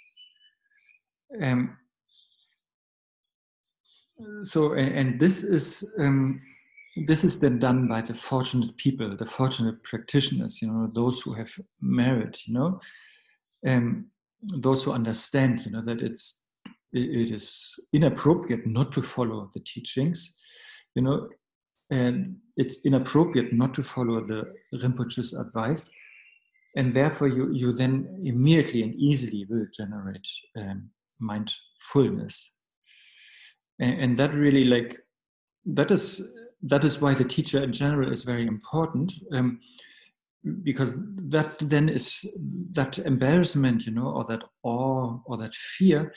So, and this is then done by the fortunate people, the fortunate practitioners, those who have merit, those who understand, that it is inappropriate not to follow the teachings, and it's inappropriate not to follow the Rinpoche's advice, and therefore you then immediately and easily will generate mindfulness, and that really that is why the teacher in general is very important, because that then is that embarrassment, or that awe or that fear,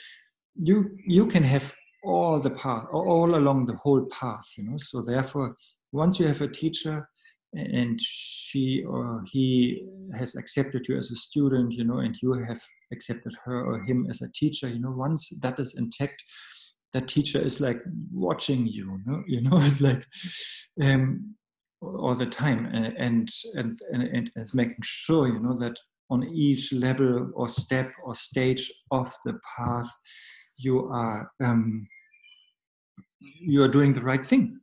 you can have all the path, all along the whole path, So therefore, once you have a teacher and she or he has accepted you as a student, and you have accepted her or him as a teacher, once that is intact, that teacher is like watching you, it's like all the time, and is making sure, that on each level or step or stage of the path, you are you are doing the right thing,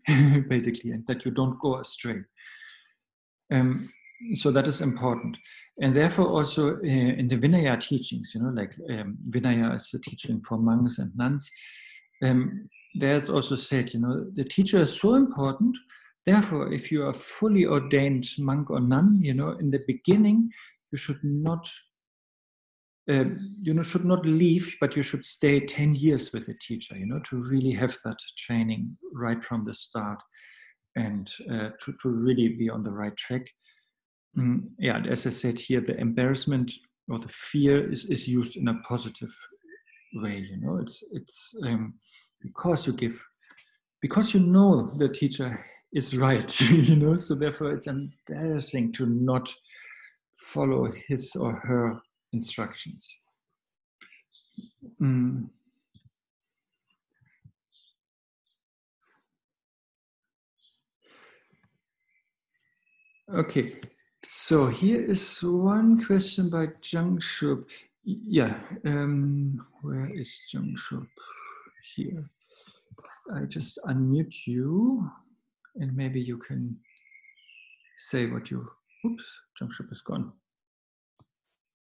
basically, and that you don't go astray. So that is important. And therefore also in the Vinaya teachings, like Vinaya is the teaching for monks and nuns, there's also said, the teacher is so important. Therefore, if you are fully ordained monk or nun, in the beginning, you should not should not leave, but you should stay 10 years with the teacher, to really have that training right from the start and to really be on the right track. Yeah, as I said here, the embarrassment or the fear is used in a positive way. It's because the teacher is right. So therefore it's embarrassing to not follow his or her instructions. Okay. So here is one question by Jungshub. Yeah, where is Jungshub? Here. I just unmute you, and maybe you can say what you. Oops, Jungshub is gone.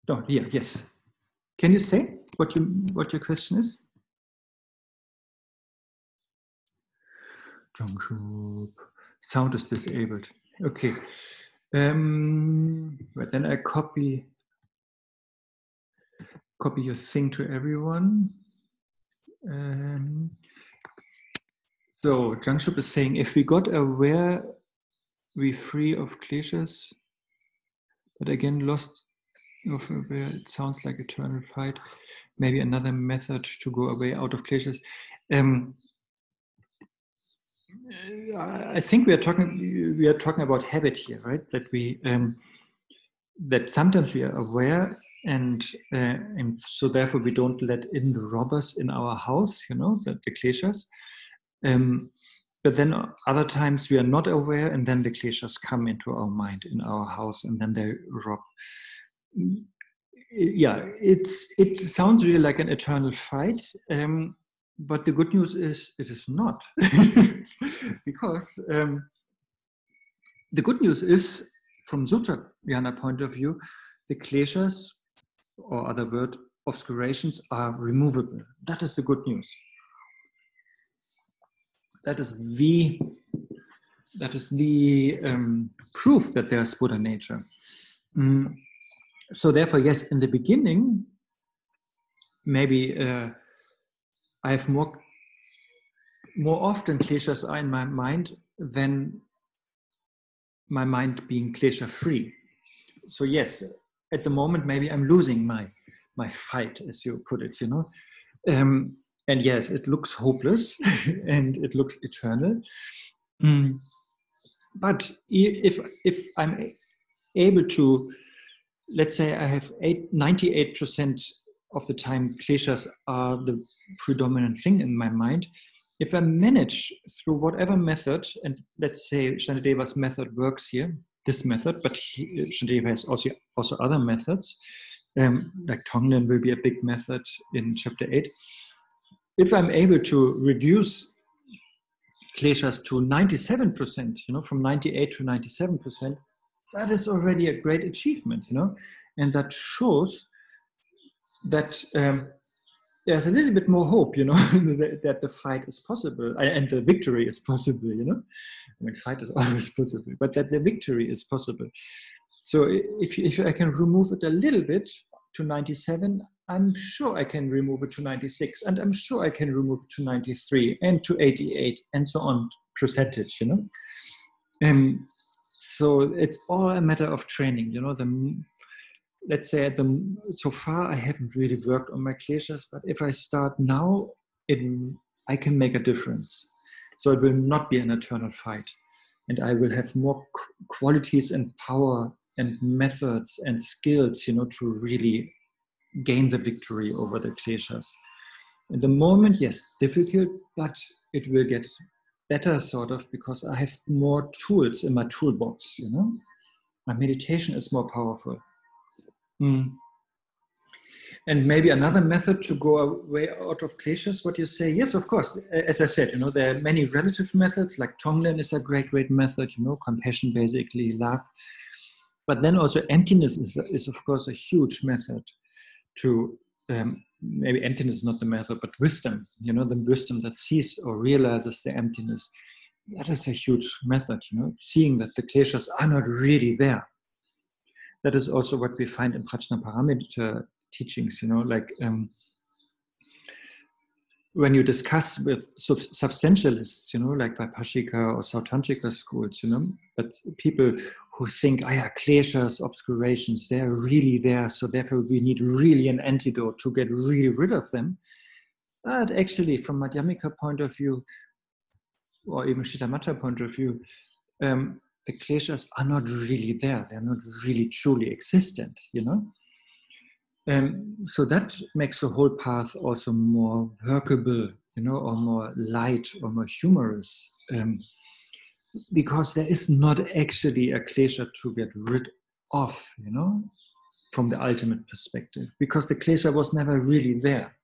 Oh, here, yes. Can you say what your question is? Jungshub, sound is disabled. Okay. But then I copy your thing to everyone. So Jungshub is saying, if we got aware, we free of kleshas, but again lost of aware, it sounds like eternal fight. Maybe another method to go away out of kleshas. I think we are talking about habit here, right? That we that sometimes we are aware, and so therefore we don't let in the robbers in our house, the kleshas. But then other times we are not aware, and then the kleshas come into our mind, in our house, and then they rob. Yeah, it sounds really like an eternal fight. But the good news is it is not. Because the good news is, from Sutra Jnana point of view, the kleshas, or other word, obscurations, are removable. That is the good news. That is the proof that there's Buddha nature. So therefore, yes, in the beginning, maybe I have more often kleshas are in my mind than my mind being klesha free. So yes, at the moment maybe I'm losing my fight, as you put it, and yes, it looks hopeless and it looks eternal. But if I'm able to, let's say I have 98% of the time kleshas are the predominant thing in my mind. If I manage through whatever method, and let's say Shantideva's method works here, this method, but Shantideva has also other methods, like Tonglen will be a big method in chapter 8. If I'm able to reduce kleshas to 97%, from 98 to 97%, that is already a great achievement, and that shows that there's a little bit more hope, that the fight is possible and the victory is possible, I mean, fight is always possible, but that the victory is possible. So if I can remove it a little bit to 97, I'm sure I can remove it to 96, and I'm sure I can remove it to 93 and to 88 and so on, percentage, so it's all a matter of training, let's say so far I haven't really worked on my kleshas, but if I start now, I can make a difference. So it will not be an eternal fight, and I will have more qualities and power and methods and skills, to really gain the victory over the kleshas. At the moment, yes, difficult, but it will get better, sort of, because I have more tools in my toolbox, My meditation is more powerful. And maybe another method to go away out of kleshas, what you say? Yes, of course. As I said, there are many relative methods, like Tonglen is a great method, compassion, basically, love. But then also emptiness is of course, a huge method to, maybe emptiness is not the method, but wisdom, the wisdom that sees or realizes the emptiness. That is a huge method, seeing that the kleshas are not really there. That is also what we find in Prajnaparamita teachings, when you discuss with substantialists, like Vaibhashika or Sautantrika schools, but people who think, kleshas, obscurations, they're really there, so therefore we need really an antidote to get really rid of them. But actually, from Madhyamika point of view, or even Shittamatra point of view, the kleshas are not really there. They're not really truly existent, So that makes the whole path also more workable, or more light or more humorous, because there is not actually a klesha to get rid of, from the ultimate perspective, because the klesha was never really there.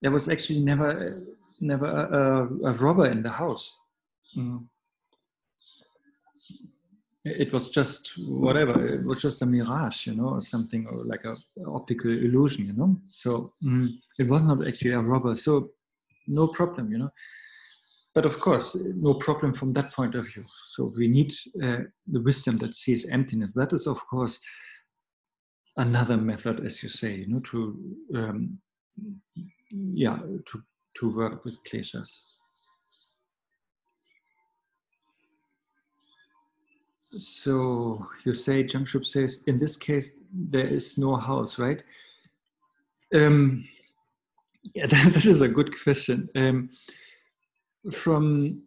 There was actually never a robber in the house. It was just whatever. It was just a mirage, or something, or like an optical illusion, So it was not actually a robber. So no problem, But of course, no problem from that point of view. So we need the wisdom that sees emptiness. That is, of course, another method, as you say, to work with kleshas. So you say, Jangshub says, in this case, there is no house, right? That is a good question. From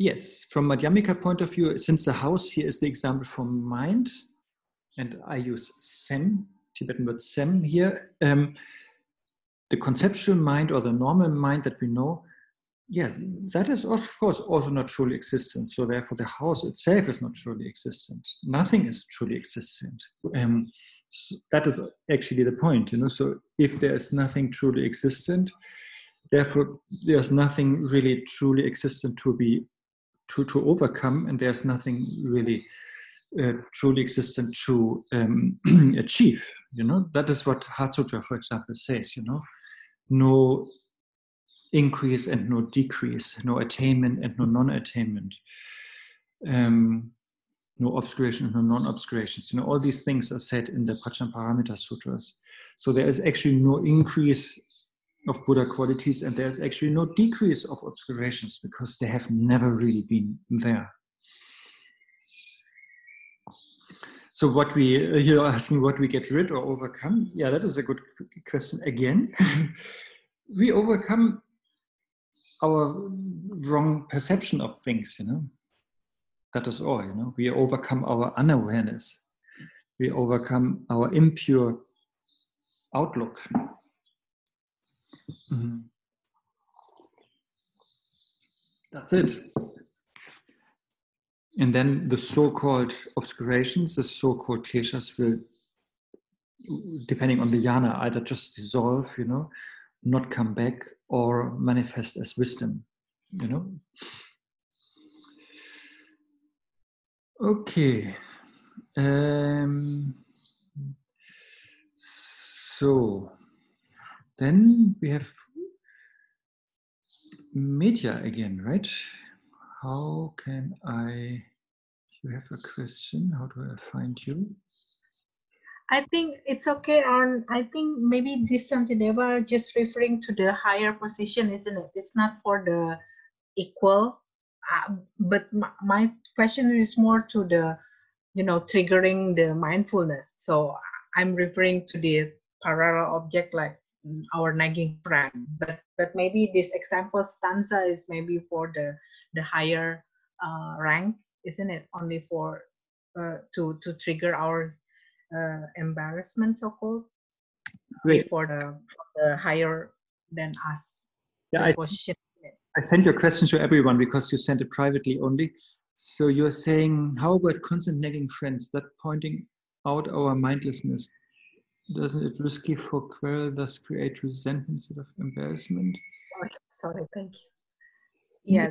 Madhyamika point of view, since the house here is the example from mind, and I use sem, Tibetan word sem here, the conceptual mind or the normal mind that we know, yes, that is of course also not truly existent. So therefore the house itself is not truly existent. Nothing is truly existent. So that is actually the point, So if there is nothing truly existent, therefore there's nothing really truly existent to overcome, and there's nothing really truly existent to achieve. That is what Heart Sutra, for example, says. No increase and no decrease, no attainment and no non-attainment, no obscuration and no non-obscurations. All these things are said in the Prajnaparamita Sutras. So there is actually no increase of Buddha qualities, and there's actually no decrease of obscurations, because they have never really been there. So you're asking what we get rid or overcome? Yeah, that is a good question again. We overcome our wrong perception of things, That is all, We overcome our unawareness. We overcome our impure outlook. That's it. And then the so-called obscurations, the so-called kleshas will, depending on the jhana, either just dissolve, not come back, or manifest as wisdom, Okay. So then we have media again, right? How can you have a question? How do I find you? I think it's okay, Arne. I think maybe this Shantideva just referring to the higher position, isn't it? It's not for the equal. But my question is more to the, triggering the mindfulness. So I'm referring to the parallel object, like our nagging friend. But maybe this example stanza is maybe for the higher rank, isn't it? Only for to trigger our embarrassment, so-called. Great. For the higher than us. Yeah, I sent your question to everyone because you sent it privately only. So you're saying, how about constant nagging friends, that pointing out our mindlessness? Doesn't it risky for quarrel, thus create resentment instead of embarrassment? Okay, sorry, thank you. Yeah.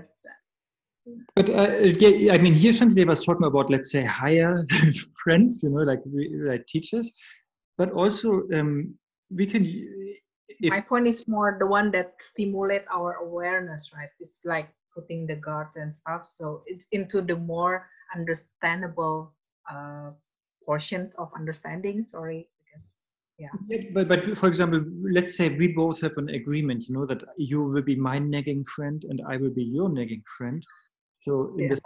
But I mean, here Shantideva was talking about, let's say, higher friends, like teachers, but also we can. My point is more the one that stimulate our awareness, right? It's like putting the guards and stuff, so it's into the more understandable portions of understanding. Sorry, because yeah. But for example, let's say we both have an agreement, that you will be my nagging friend and I will be your nagging friend. So in this,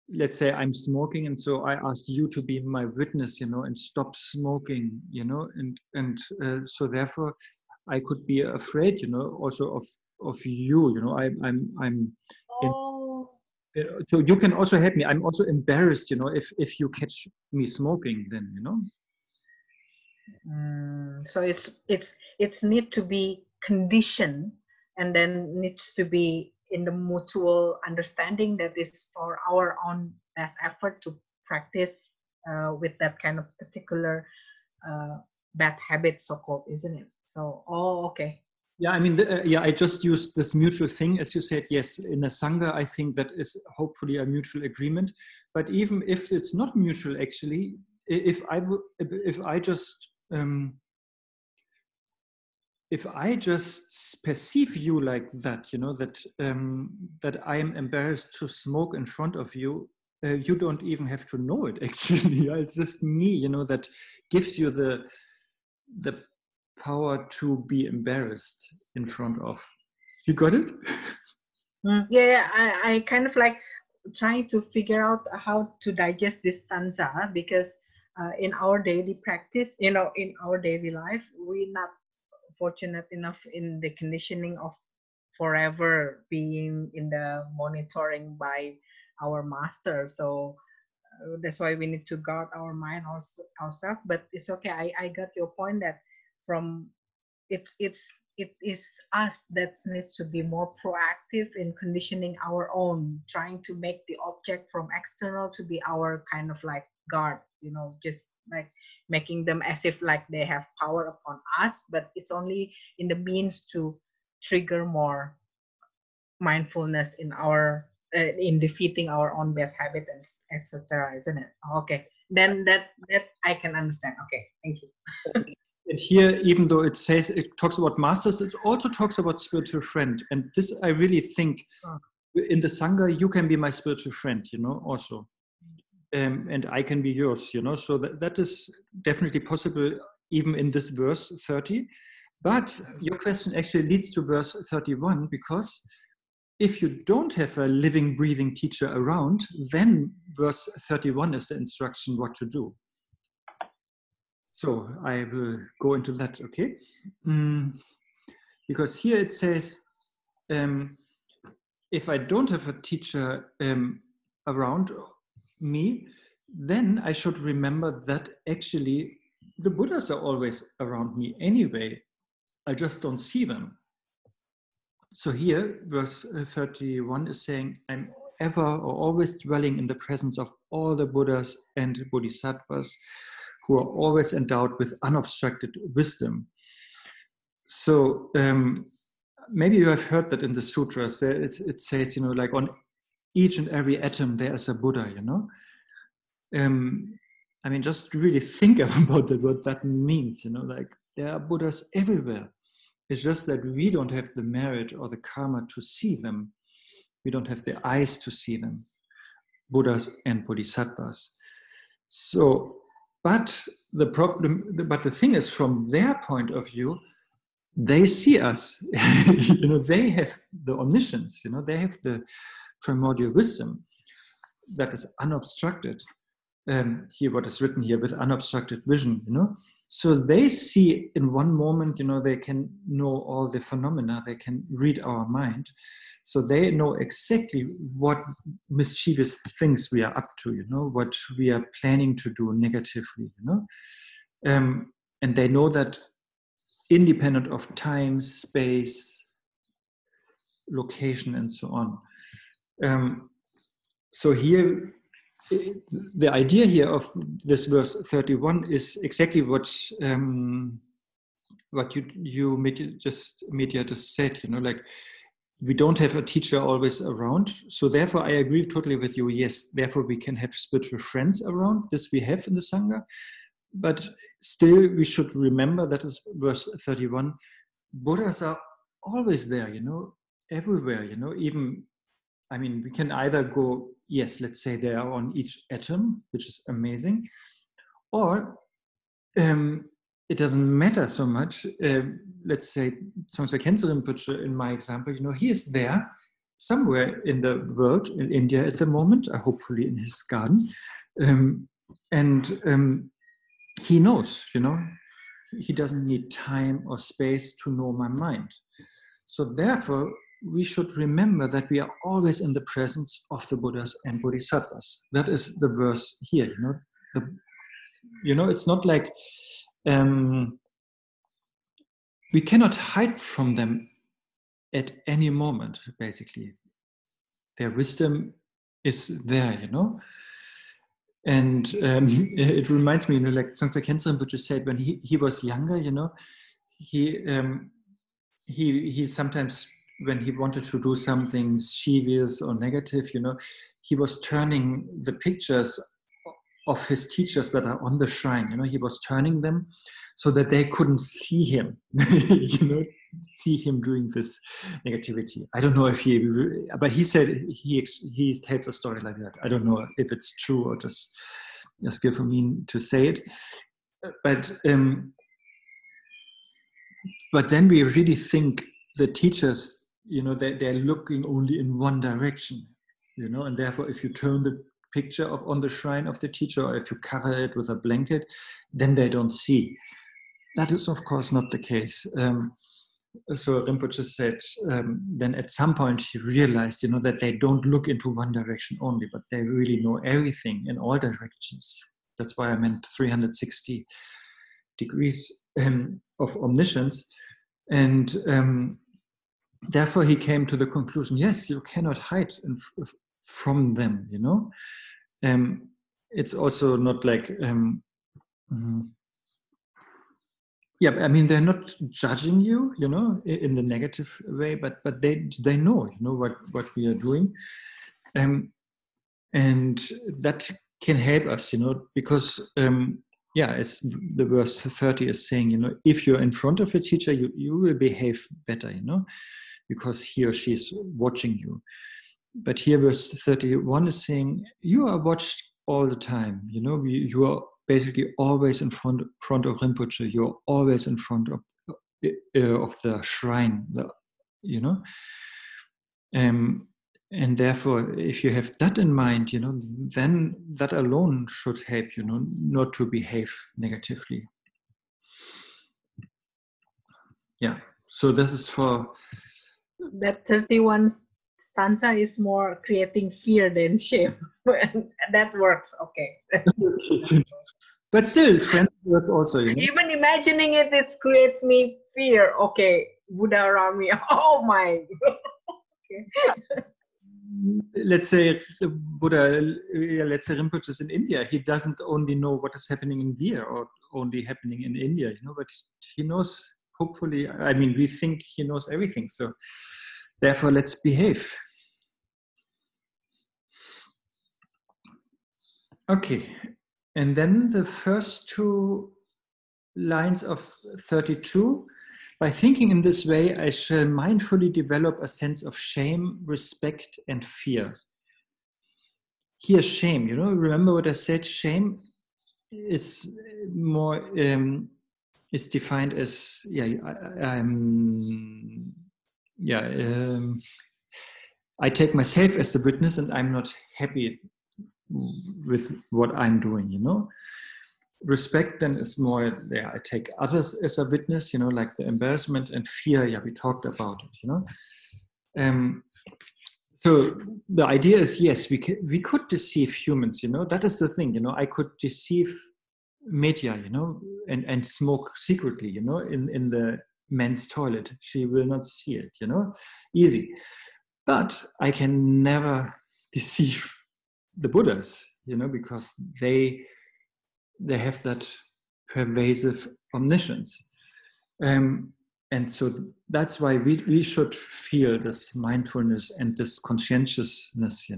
let's say I'm smoking, and so I asked you to be my witness, and stop smoking, and so therefore I could be afraid, also of you, I'm. So you can also help me. I'm also embarrassed, if you catch me smoking, then So it's need to be conditioned, and then needs to be in the mutual understanding that is for our own best effort to practice with that kind of particular bad habit, so-called, isn't it? So, okay. Yeah, I mean, I just used this mutual thing, as you said. Yes, in a sangha, I think that is hopefully a mutual agreement. But even if it's not mutual, actually, if I just perceive you like that, that I am embarrassed to smoke in front of you, you don't even have to know it. Actually, it's just me, that gives you the power to be embarrassed in front of. You got it? Yeah, I kind of like trying to figure out how to digest this stanza, because in our daily practice, in our daily life, we're not fortunate enough in the conditioning of forever being in the monitoring by our master. So that's why we need to guard our mind, ourselves. But it's okay. I got your point that from it is us that needs to be more proactive in conditioning our own, trying to make the object from external to be our kind of like guard, just like making them as if like they have power upon us, but it's only in the means to trigger more mindfulness in our in defeating our own bad habit, and etc., isn't it? Okay, then that I can understand. Okay, thank you. And here, even though it talks about masters, it also talks about spiritual friend. And this, I really think, in the sangha, you can be my spiritual friend, also, and I can be yours, So that is definitely possible, even in this verse 30. But your question actually leads to verse 31, because if you don't have a living, breathing teacher around, then verse 31 is the instruction what to do. So I will go into that, okay? Because here it says, if I don't have a teacher around me, then I should remember that actually the Buddhas are always around me anyway. I just don't see them. So here, verse 31 is saying, I'm ever or always dwelling in the presence of all the Buddhas and Bodhisattvas who are always endowed with unobstructed wisdom. So maybe you have heard that in the sutras, it says, like on each and every atom there is a Buddha, I mean, just really think about that, what that means, like there are Buddhas everywhere. It's just that we don't have the merit or the karma to see them. We don't have the eyes to see them, Buddhas and Bodhisattvas. So, but the thing is, from their point of view, they see us. They have the omniscience. They have the primordial wisdom that is unobstructed. Here, what is written here with unobstructed vision. So they see in one moment, they can know all the phenomena, they can read our mind. So they know exactly what mischievous things we are up to, what we are planning to do negatively, and they know that independent of time, space, location, and so on. So here, the idea here of this verse 31 is exactly what you Medya just said. Like, we don't have a teacher always around. So therefore, I agree totally with you. Yes, therefore we can have spiritual friends around. This we have in the Sangha. But still, we should remember, that is verse 31, Buddhas are always there, everywhere, even, we can either go, yes, let's say they are on each atom, which is amazing, or it doesn't matter so much. Let's say Dzongsar Khyentse Rinpoche, in my example, he is there somewhere in the world, in India at the moment, hopefully in his garden, and he knows, he doesn't need time or space to know my mind. So therefore, we should remember that we are always in the presence of the Buddhas and Bodhisattvas. That is the verse here, it's not like we cannot hide from them at any moment, basically. Their wisdom is there, And it reminds me, like Dzongsar Khyentse Rinpoche said, when he was younger, he sometimes, when he wanted to do something mischievous or negative, he was turning the pictures of his teachers that are on the shrine, he was turning them so that they couldn't see him, see him doing this negativity. I don't know if but he said he tells a story like that. I don't know if it's true or just a skill for me to say it. But then we really think the teachers, they're looking only in one direction, and therefore if you turn the picture on the shrine of the teacher, or if you cover it with a blanket, then they don't see. That is, of course, not the case. So Rinpoche said, then at some point he realized, that they don't look into one direction only, but they really know everything in all directions. That's why I meant 360 degrees of omniscience. And therefore he came to the conclusion, yes, you cannot hide from them, It's also not like... they're not judging you, in the negative way, but they know, what we are doing, and that can help us, because as the verse 30 is saying, if you're in front of a teacher, you will behave better, because he or she is watching you. But here verse 31 is saying you are watched all the time, you are basically always in front of Rinpoche. You're always in front of the shrine, and therefore, if you have that in mind, then that alone should help, not to behave negatively. Yeah. So this is for that 31 stanza is more creating fear than shame. That works, okay. But still, friends work also. Even imagining it creates me fear. Okay, Buddha around me. Oh my. Okay. Let's say let's say Rinpoche is in India. He doesn't only know what is happening in India or only happening in India, but he knows, hopefully, we think he knows everything. So therefore, let's behave. Okay. And then the first two lines of 32, by thinking in this way, I shall mindfully develop a sense of shame, respect, and fear. Here, shame, remember what I said, shame is more, is defined as, I take myself as the witness and I'm not happy with what I'm doing, Respect then is more, I take others as a witness, like the embarrassment, and fear, we talked about it, So the idea is, yes, we could deceive humans, that is the thing, I could deceive Medya, and smoke secretly, in the men's toilet. She will not see it, easy. But I can never deceive the Buddhas, because they have that pervasive omniscience. And so that's why we should feel this mindfulness and this conscientiousness,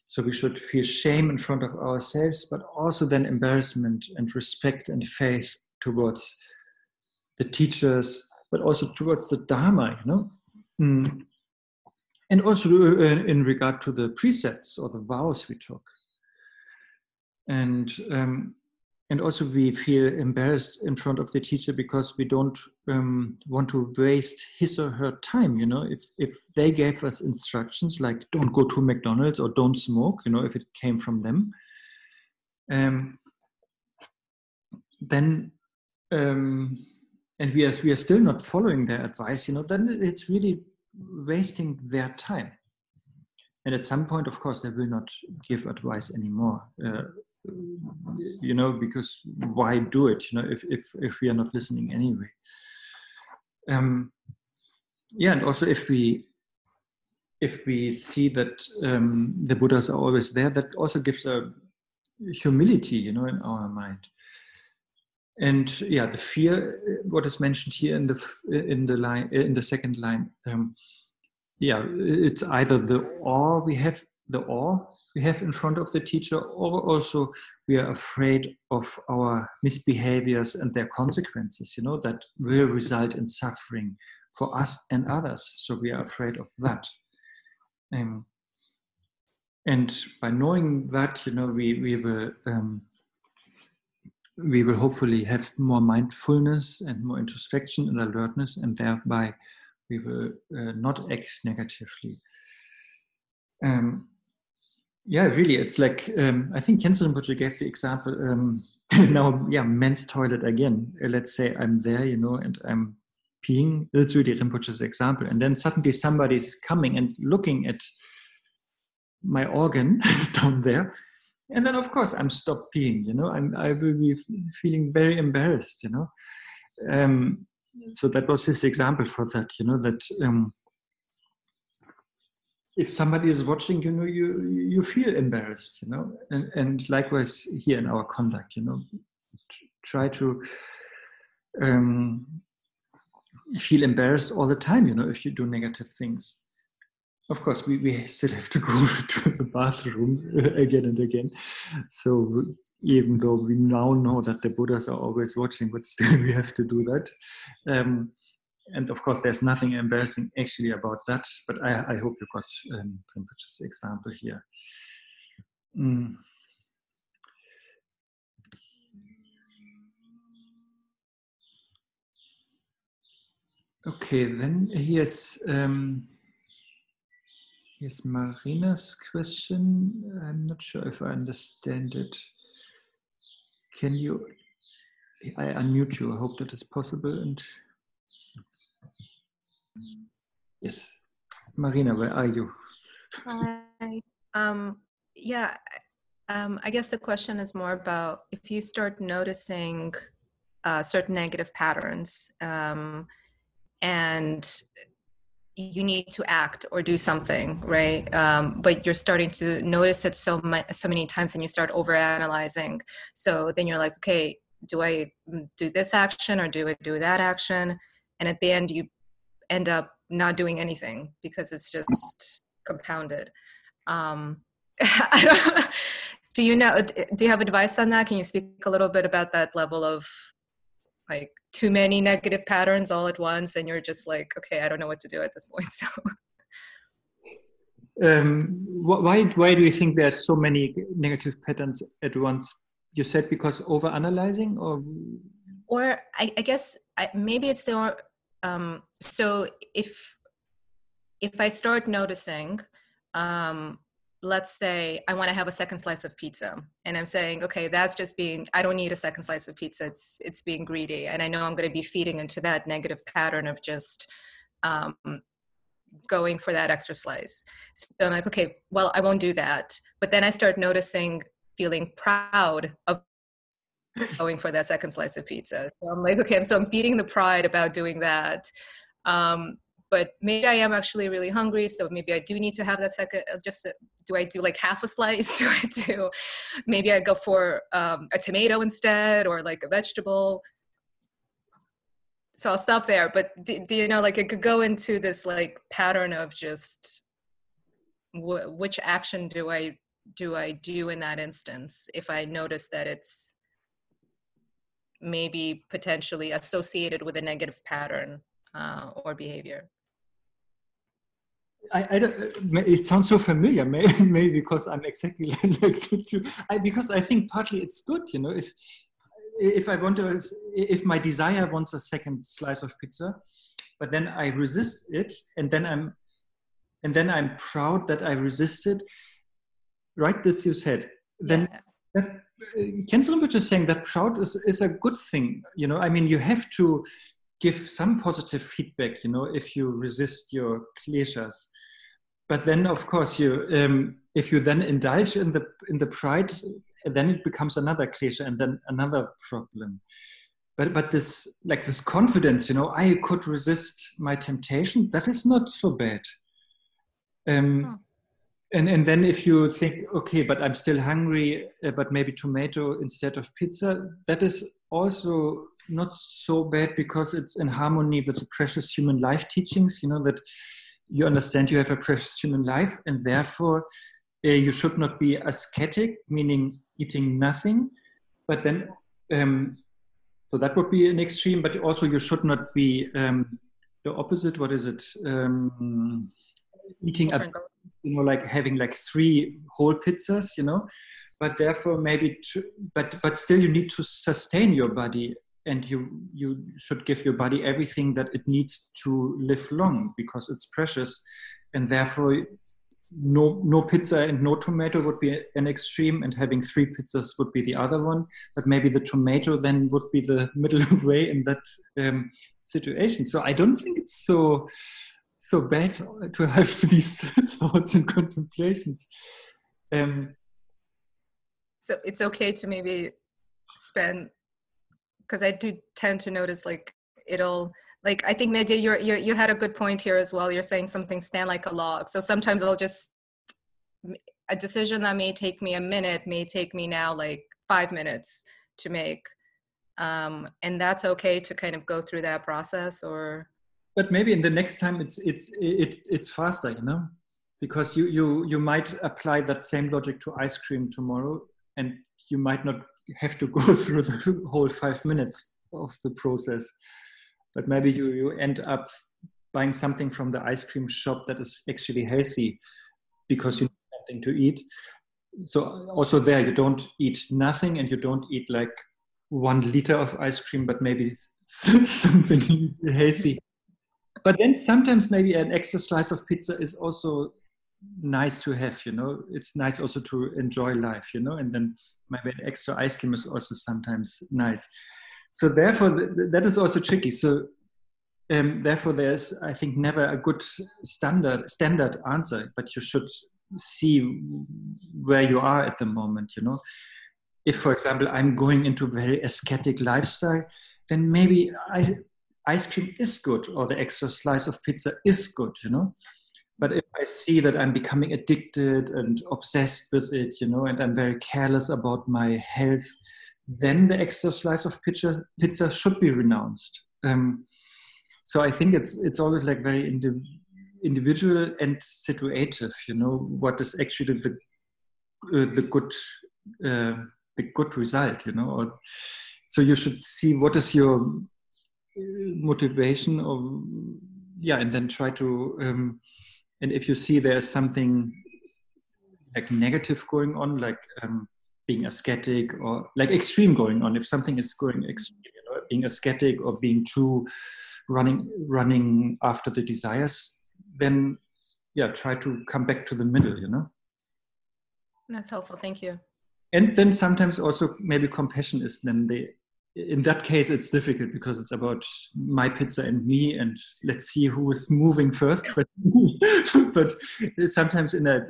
So we should feel shame in front of ourselves, but also then embarrassment and respect and faith towards the teachers, but also towards the Dharma, And also in regard to the precepts or the vows we took. And also we feel embarrassed in front of the teacher because we don't want to waste his or her time, if they gave us instructions like don't go to McDonald's or don't smoke, if it came from them, then and we are still not following their advice, then it's really wasting their time. And at some point, of course, they will not give advice anymore, because why do it, if we are not listening anyway. And also if we see that the Buddhas are always there, that also gives a humility, in our mind. And the fear, what is mentioned here in the second line. It's either the awe we have in front of the teacher, or also we are afraid of our misbehaviors and their consequences, that will result in suffering for us and others. So we are afraid of that. And by knowing that, we will hopefully have more mindfulness and more introspection and alertness, and thereby we will not act negatively. Really, it's like, I think Khyentse Rinpoche gave the example, men's toilet again. Let's say I'm there, and I'm peeing. That's really Rinpoche's example. And then suddenly somebody is coming and looking at my organ down there. And then, of course, I'm stopped peeing, I will be feeling very embarrassed, So that was his example for that, that if somebody is watching, you feel embarrassed, and likewise here in our conduct, try to feel embarrassed all the time, if you do negative things. Of course, we still have to go to the bathroom again and again. So even though we now know that the Buddhas are always watching, but still we have to do that. And of course, there's nothing embarrassing actually about that. But I hope you got Rinpoche's example here. Okay, then here's Marina's question. I'm not sure if I understand it. I unmute you. I hope that is possible. And yes, Marina, where are you? Hi. I guess the question is more about if you start noticing certain negative patterns and you need to act or do something, right? But you're starting to notice it so many times and you start overanalyzing. So then you're like, okay, do I do this action or do I do that action? And at the end, you end up not doing anything because it's just compounded. Do you have advice on that? Can you speak a little bit about that level of like too many negative patterns all at once and you're just like, okay, I don't know what to do at this point. So why do you think there are so many negative patterns at once? You said because over-analyzing, or I guess maybe it's the so if I start noticing, let's say I want to have a second slice of pizza and I'm saying, okay, that's just I don't need a second slice of pizza. It's being greedy. And I know I'm going to be feeding into that negative pattern of just going for that extra slice. So I'm like, okay, well, I won't do that. But then I start noticing, feeling proud of going for that second slice of pizza. So I'm like, okay, so I'm feeding the pride about doing that. but maybe I am actually really hungry, so maybe I do need to have that second, do I do like half a slice? Maybe I go for a tomato instead, or like a vegetable. So I'll stop there, but do you know, like it could go into this like pattern of just which action do I do in that instance if I notice that it's maybe potentially associated with a negative pattern or behavior. I don't, it sounds so familiar, maybe because I'm exactly like you. Because I think partly it's good, you know, if I want to, if my desire wants a second slice of pizza, but then I resist it, and then I'm proud that I resisted, right? That's you said. Then Khyentse Rinpoche is saying that proud is a good thing, you know. I mean, you have to give some positive feedback, you know, if you resist your kleshas. But then, of course, if you then indulge in the pride, then it becomes another klesha and then another problem. But this confidence, you know, I could resist my temptation. That is not so bad. And then if you think, okay, but I'm still hungry, but maybe tomato instead of pizza, that is also not so bad because it's in harmony with the precious human life teachings, you know, that you understand you have a precious human life, and therefore you should not be ascetic, meaning eating nothing. But then, so that would be an extreme, but also you should not be the opposite. What is it? Eating a, you know, like having like 3 whole pizzas, you know, but therefore maybe, but still you need to sustain your body, and you should give your body everything that it needs to live long because it's precious, and therefore no pizza and no tomato would be an extreme, and having 3 pizzas would be the other one. But maybe the tomato then would be the middle way in that situation. So I don't think it's so bad to have these thoughts and contemplations. So it's okay to maybe spend, because I do tend to notice like it'll, like, I think Medya, you had a good point here as well. You're saying something stand like a log. So sometimes I'll just, a decision that may take me a minute may take me now like 5 minutes to make. And that's okay to kind of go through that process, or. But maybe in the next time it's faster, you know, because you might apply that same logic to ice cream tomorrow, and you might not have to go through the whole 5 minutes of the process. But maybe you end up buying something from the ice cream shop that is actually healthy because you need something to eat. So also there, you don't eat nothing, and you don't eat like 1 liter of ice cream, but maybe something healthy. But then sometimes maybe an extra slice of pizza is also nice to have, you know. It's nice also to enjoy life, you know, and then maybe an extra ice cream is also sometimes nice. So therefore, that is also tricky. So therefore, there's, I think, never a good standard answer, but you should see where you are at the moment, you know. If, for example, I'm going into a very ascetic lifestyle, then maybe ice cream is good, or the extra slice of pizza is good, you know. But if I see that I'm becoming addicted and obsessed with it, you know, and I'm very careless about my health, then the extra slice of pizza should be renounced. So I think it's always like very individual and situative, you know, what is actually the good result, you know. Or, so you should see what is your motivation, or and then try to and if you see there's something like negative going on, like being ascetic or like extreme going on, if something is going extreme, you know, being ascetic or being too running after the desires, then try to come back to the middle, you know. That's helpful, thank you. And then sometimes also maybe compassion is then in that case, it's difficult because it's about my pizza and me, and let's see who is moving first. But sometimes in a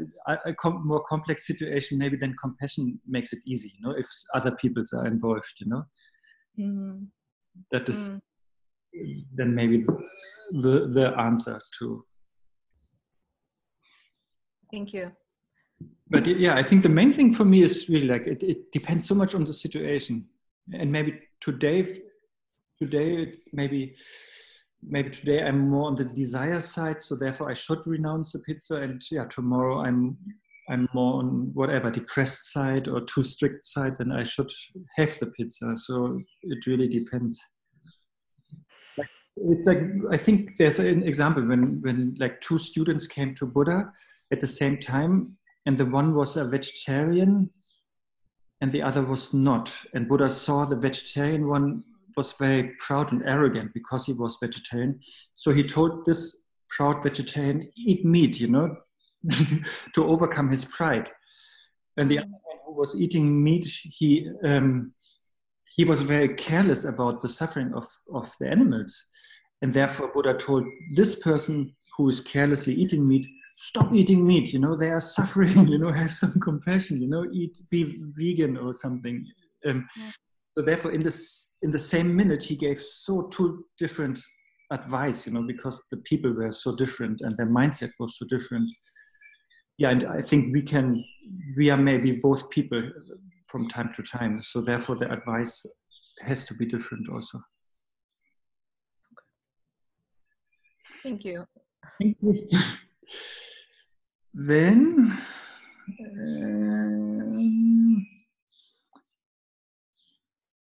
more complex situation, maybe then compassion makes it easy, you know, if other people are involved, you know. Mm. That is, then maybe the answer to. Thank you. But yeah, I think the main thing for me is really like it depends so much on the situation, and maybe today it's maybe today I'm more on the desire side, so therefore I should renounce the pizza, and yeah, tomorrow I'm more on whatever depressed side or too strict side, then I should have the pizza. So it really depends. It's like, I think there's an example when like two students came to Buddha at the same time, and the one was a vegetarian and the other was not. And Buddha saw the vegetarian one was very proud and arrogant because he was vegetarian. So he told this proud vegetarian, eat meat, you know, to overcome his pride. And the other one who was eating meat, he was very careless about the suffering of the animals. And therefore Buddha told this person who is carelessly eating meat, stop eating meat, you know, they are suffering, you know, have some compassion, you know, be vegan or something. So therefore in the same minute he gave two different advice, you know, because the people were so different and their mindset was so different. Yeah, and I think we are maybe both people from time to time. So therefore the advice has to be different also. Thank you. Thank you. Then,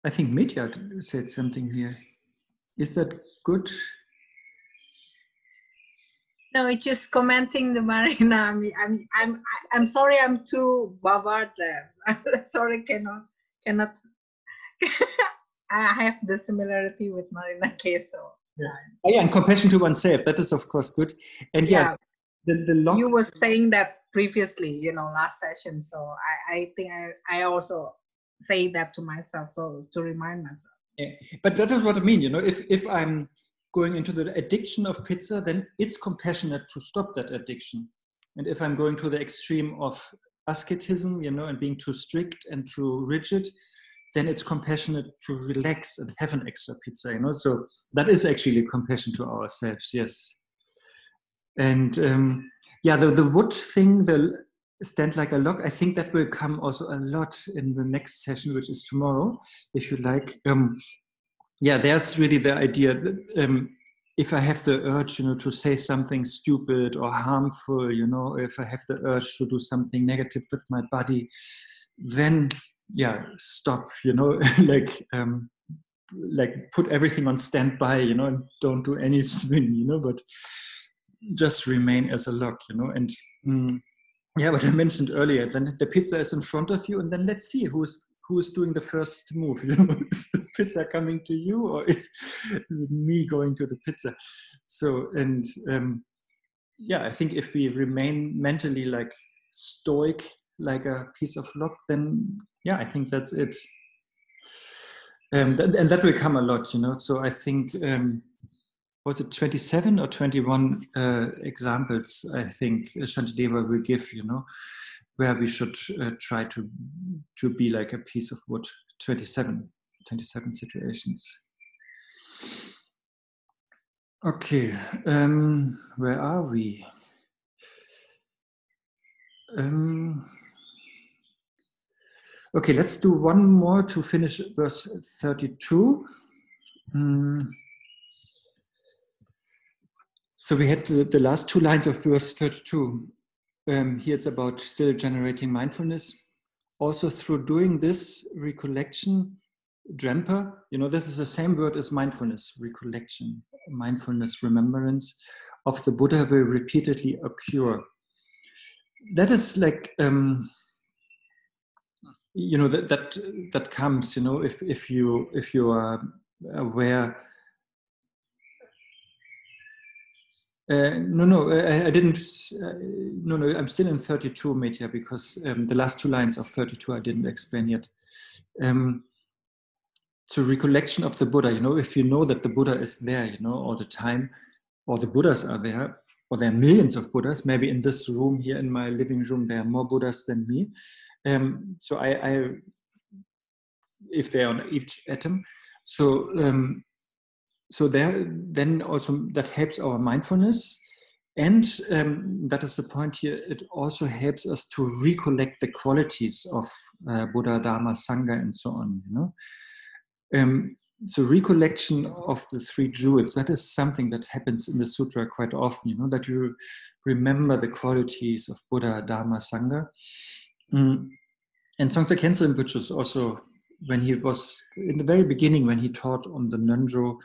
I think Mitya said something here. Is that good? No, it's just commenting the Marina. I'm sorry, I'm too bavard. Sorry, cannot. I have the similarity with Marina K. So yeah, and compassion to oneself. That is of course good. And yeah, the long. You were saying that previously, you know, last session. So I think I also say that to myself, so to remind myself. Yeah. But that is what I mean. You know, if I'm going into the addiction of pizza, then it's compassionate to stop that addiction. And if I'm going to the extreme of asceticism, you know, and being too strict and too rigid, then it's compassionate to relax and have an extra pizza, you know. So that is actually compassion to ourselves, yes. And yeah, the wood thing, the stand like a log, I think that will come also a lot in the next session, which is tomorrow, if you like. Yeah, there's really the idea that if I have the urge, you know, to say something stupid or harmful, you know, if I have the urge to do something negative with my body, then yeah, stop, you know, like put everything on standby, you know, and don't do anything, you know, but just remain as a log, you know. And yeah, what I mentioned earlier, then the pizza is in front of you, and then let's see who's doing the first move, you know. Is the pizza coming to you, or is it me going to the pizza? So, and yeah, I think if we remain mentally like stoic, like a piece of log, then yeah, I think that's it. And that will come a lot, you know. So I think, was it 27 or 21 examples, I think Shantideva will give, you know, where we should try to be like a piece of wood. 27 situations. Okay, where are we? Okay, let's do one more to finish verse 32. So we had the last two lines of verse 32. Here it's about still generating mindfulness. Also through doing this recollection, Drempa, you know, this is the same word as mindfulness, recollection, mindfulness, remembrance of the Buddha will repeatedly occur. That is like, you know, that comes, you know, if you are aware. I didn't. No, I'm still in 32, Mitya, because the last two lines of 32 I didn't explain yet. So recollection of the Buddha, you know, if you know that the Buddha is there, you know, all the time, or the Buddhas are there, or there are millions of Buddhas, maybe in this room here in my living room, there are more Buddhas than me. So I if they're on each atom, so so then also that helps our mindfulness. And that is the point here. It also helps us to recollect the qualities of Buddha, Dharma, Sangha, and so on. So recollection of the three jewels, that is something that happens in the sutra quite often. That you remember the qualities of Buddha, Dharma, Sangha. And Dzongsar Khyentse Rinpoche also, when he was in the very beginning, when he taught on the Nönjo,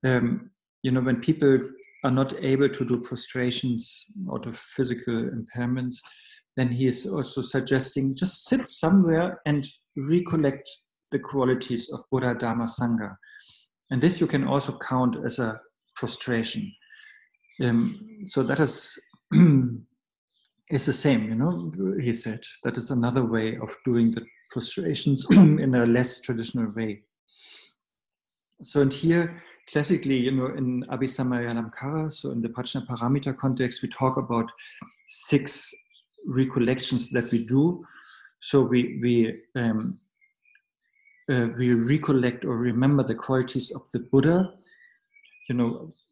when people are not able to do prostrations out of physical impairments, then he is also suggesting just sit somewhere and recollect the qualities of Buddha, Dharma, Sangha. And this you can also count as a prostration. So that is the same, he said. That is another way of doing the prostrations in a less traditional way. So, and here, classically, in Abhisammayalamkara, so in the Prajnaparamita context, we talk about 6 recollections that we do. So we recollect or remember the qualities of the Buddha.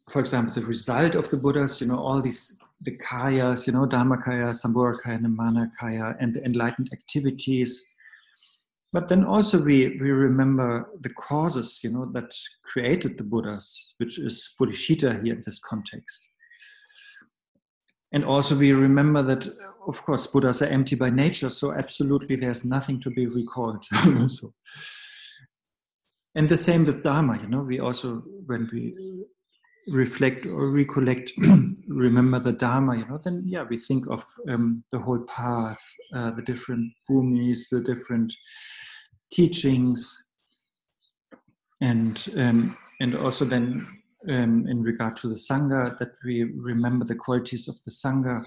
For example, the result of the Buddhas. All these the kayas. Dharmakaya, Sambhorakaya, Nimanakaya, and the enlightened activities. But then also we remember the causes, that created the Buddhas, which is bodhicitta here in this context. And also we remember that, of course, Buddhas are empty by nature, so absolutely there's nothing to be recalled. And the same with Dharma, we also, when we reflect or recollect, remember the Dharma, then we think of the whole path, the different bhumis, the different teachings, and also then in regard to the Sangha, that we remember the qualities of the Sangha,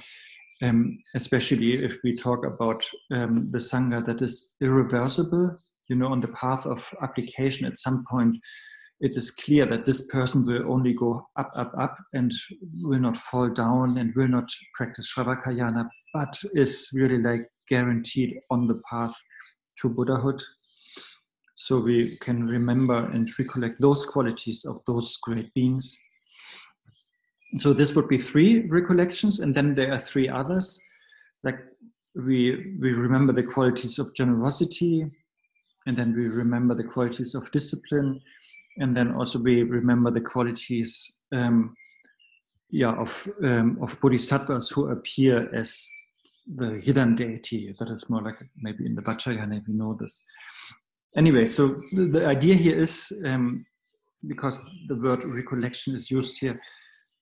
especially if we talk about the Sangha that is irreversible, on the path of application. At some point it is clear that this person will only go up, up, up, and will not fall down and will not practice Shravakayana, but is really guaranteed on the path to Buddhahood. So we can remember and recollect those qualities of those great beings. So this would be 3 recollections, and then there are 3 others. We remember the qualities of generosity, and then we remember the qualities of discipline, and then also we remember the qualities of bodhisattvas who appear as the hidden deity. That is more like maybe in the Vajrayana we know this. Anyway, so the idea here is, because the word recollection is used here,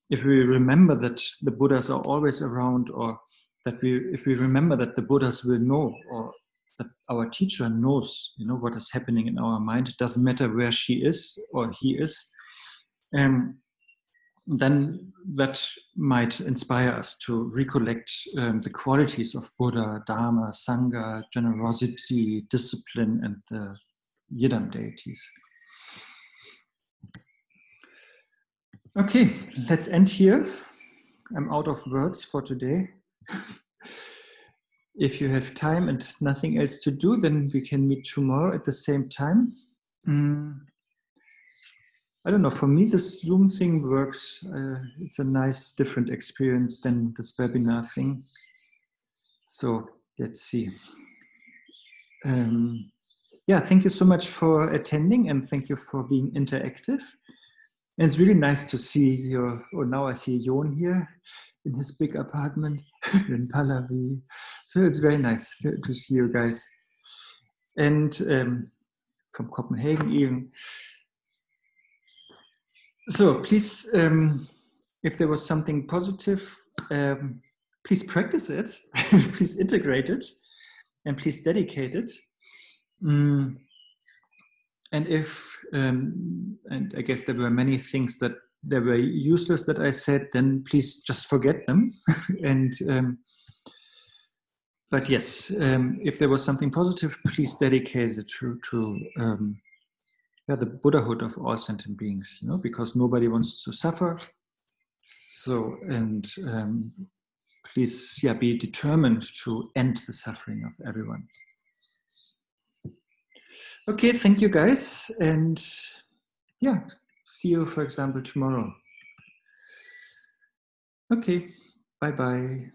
if we remember that the Buddhas are always around, or that if we remember that the Buddhas will know, or that our teacher knows, what is happening in our mind, it doesn't matter where she is or he is, then that might inspire us to recollect the qualities of Buddha, Dharma, Sangha, generosity, discipline, and the Yidam deities. Okay, let's end here. I'm out of words for today. If you have time and nothing else to do, then we can meet tomorrow at the same time. I don't know, for me this Zoom thing works. It's a nice, different experience than this webinar thing. So let's see. Thank you so much for attending, and thank you for being interactive. And it's really nice to see now I see Jon here in his big apartment in Pallavi. So it's very nice to see you guys. And from Copenhagen even. So please, if there was something positive, please practice it, please integrate it, and please dedicate it. And and I guess there were many things that were useless that I said, then please just forget them. But yes, if there was something positive, please dedicate it to the Buddhahood of all sentient beings, because nobody wants to suffer. So, and please, be determined to end the suffering of everyone. Okay, thank you guys, and see you, for example, tomorrow. Okay, bye-bye.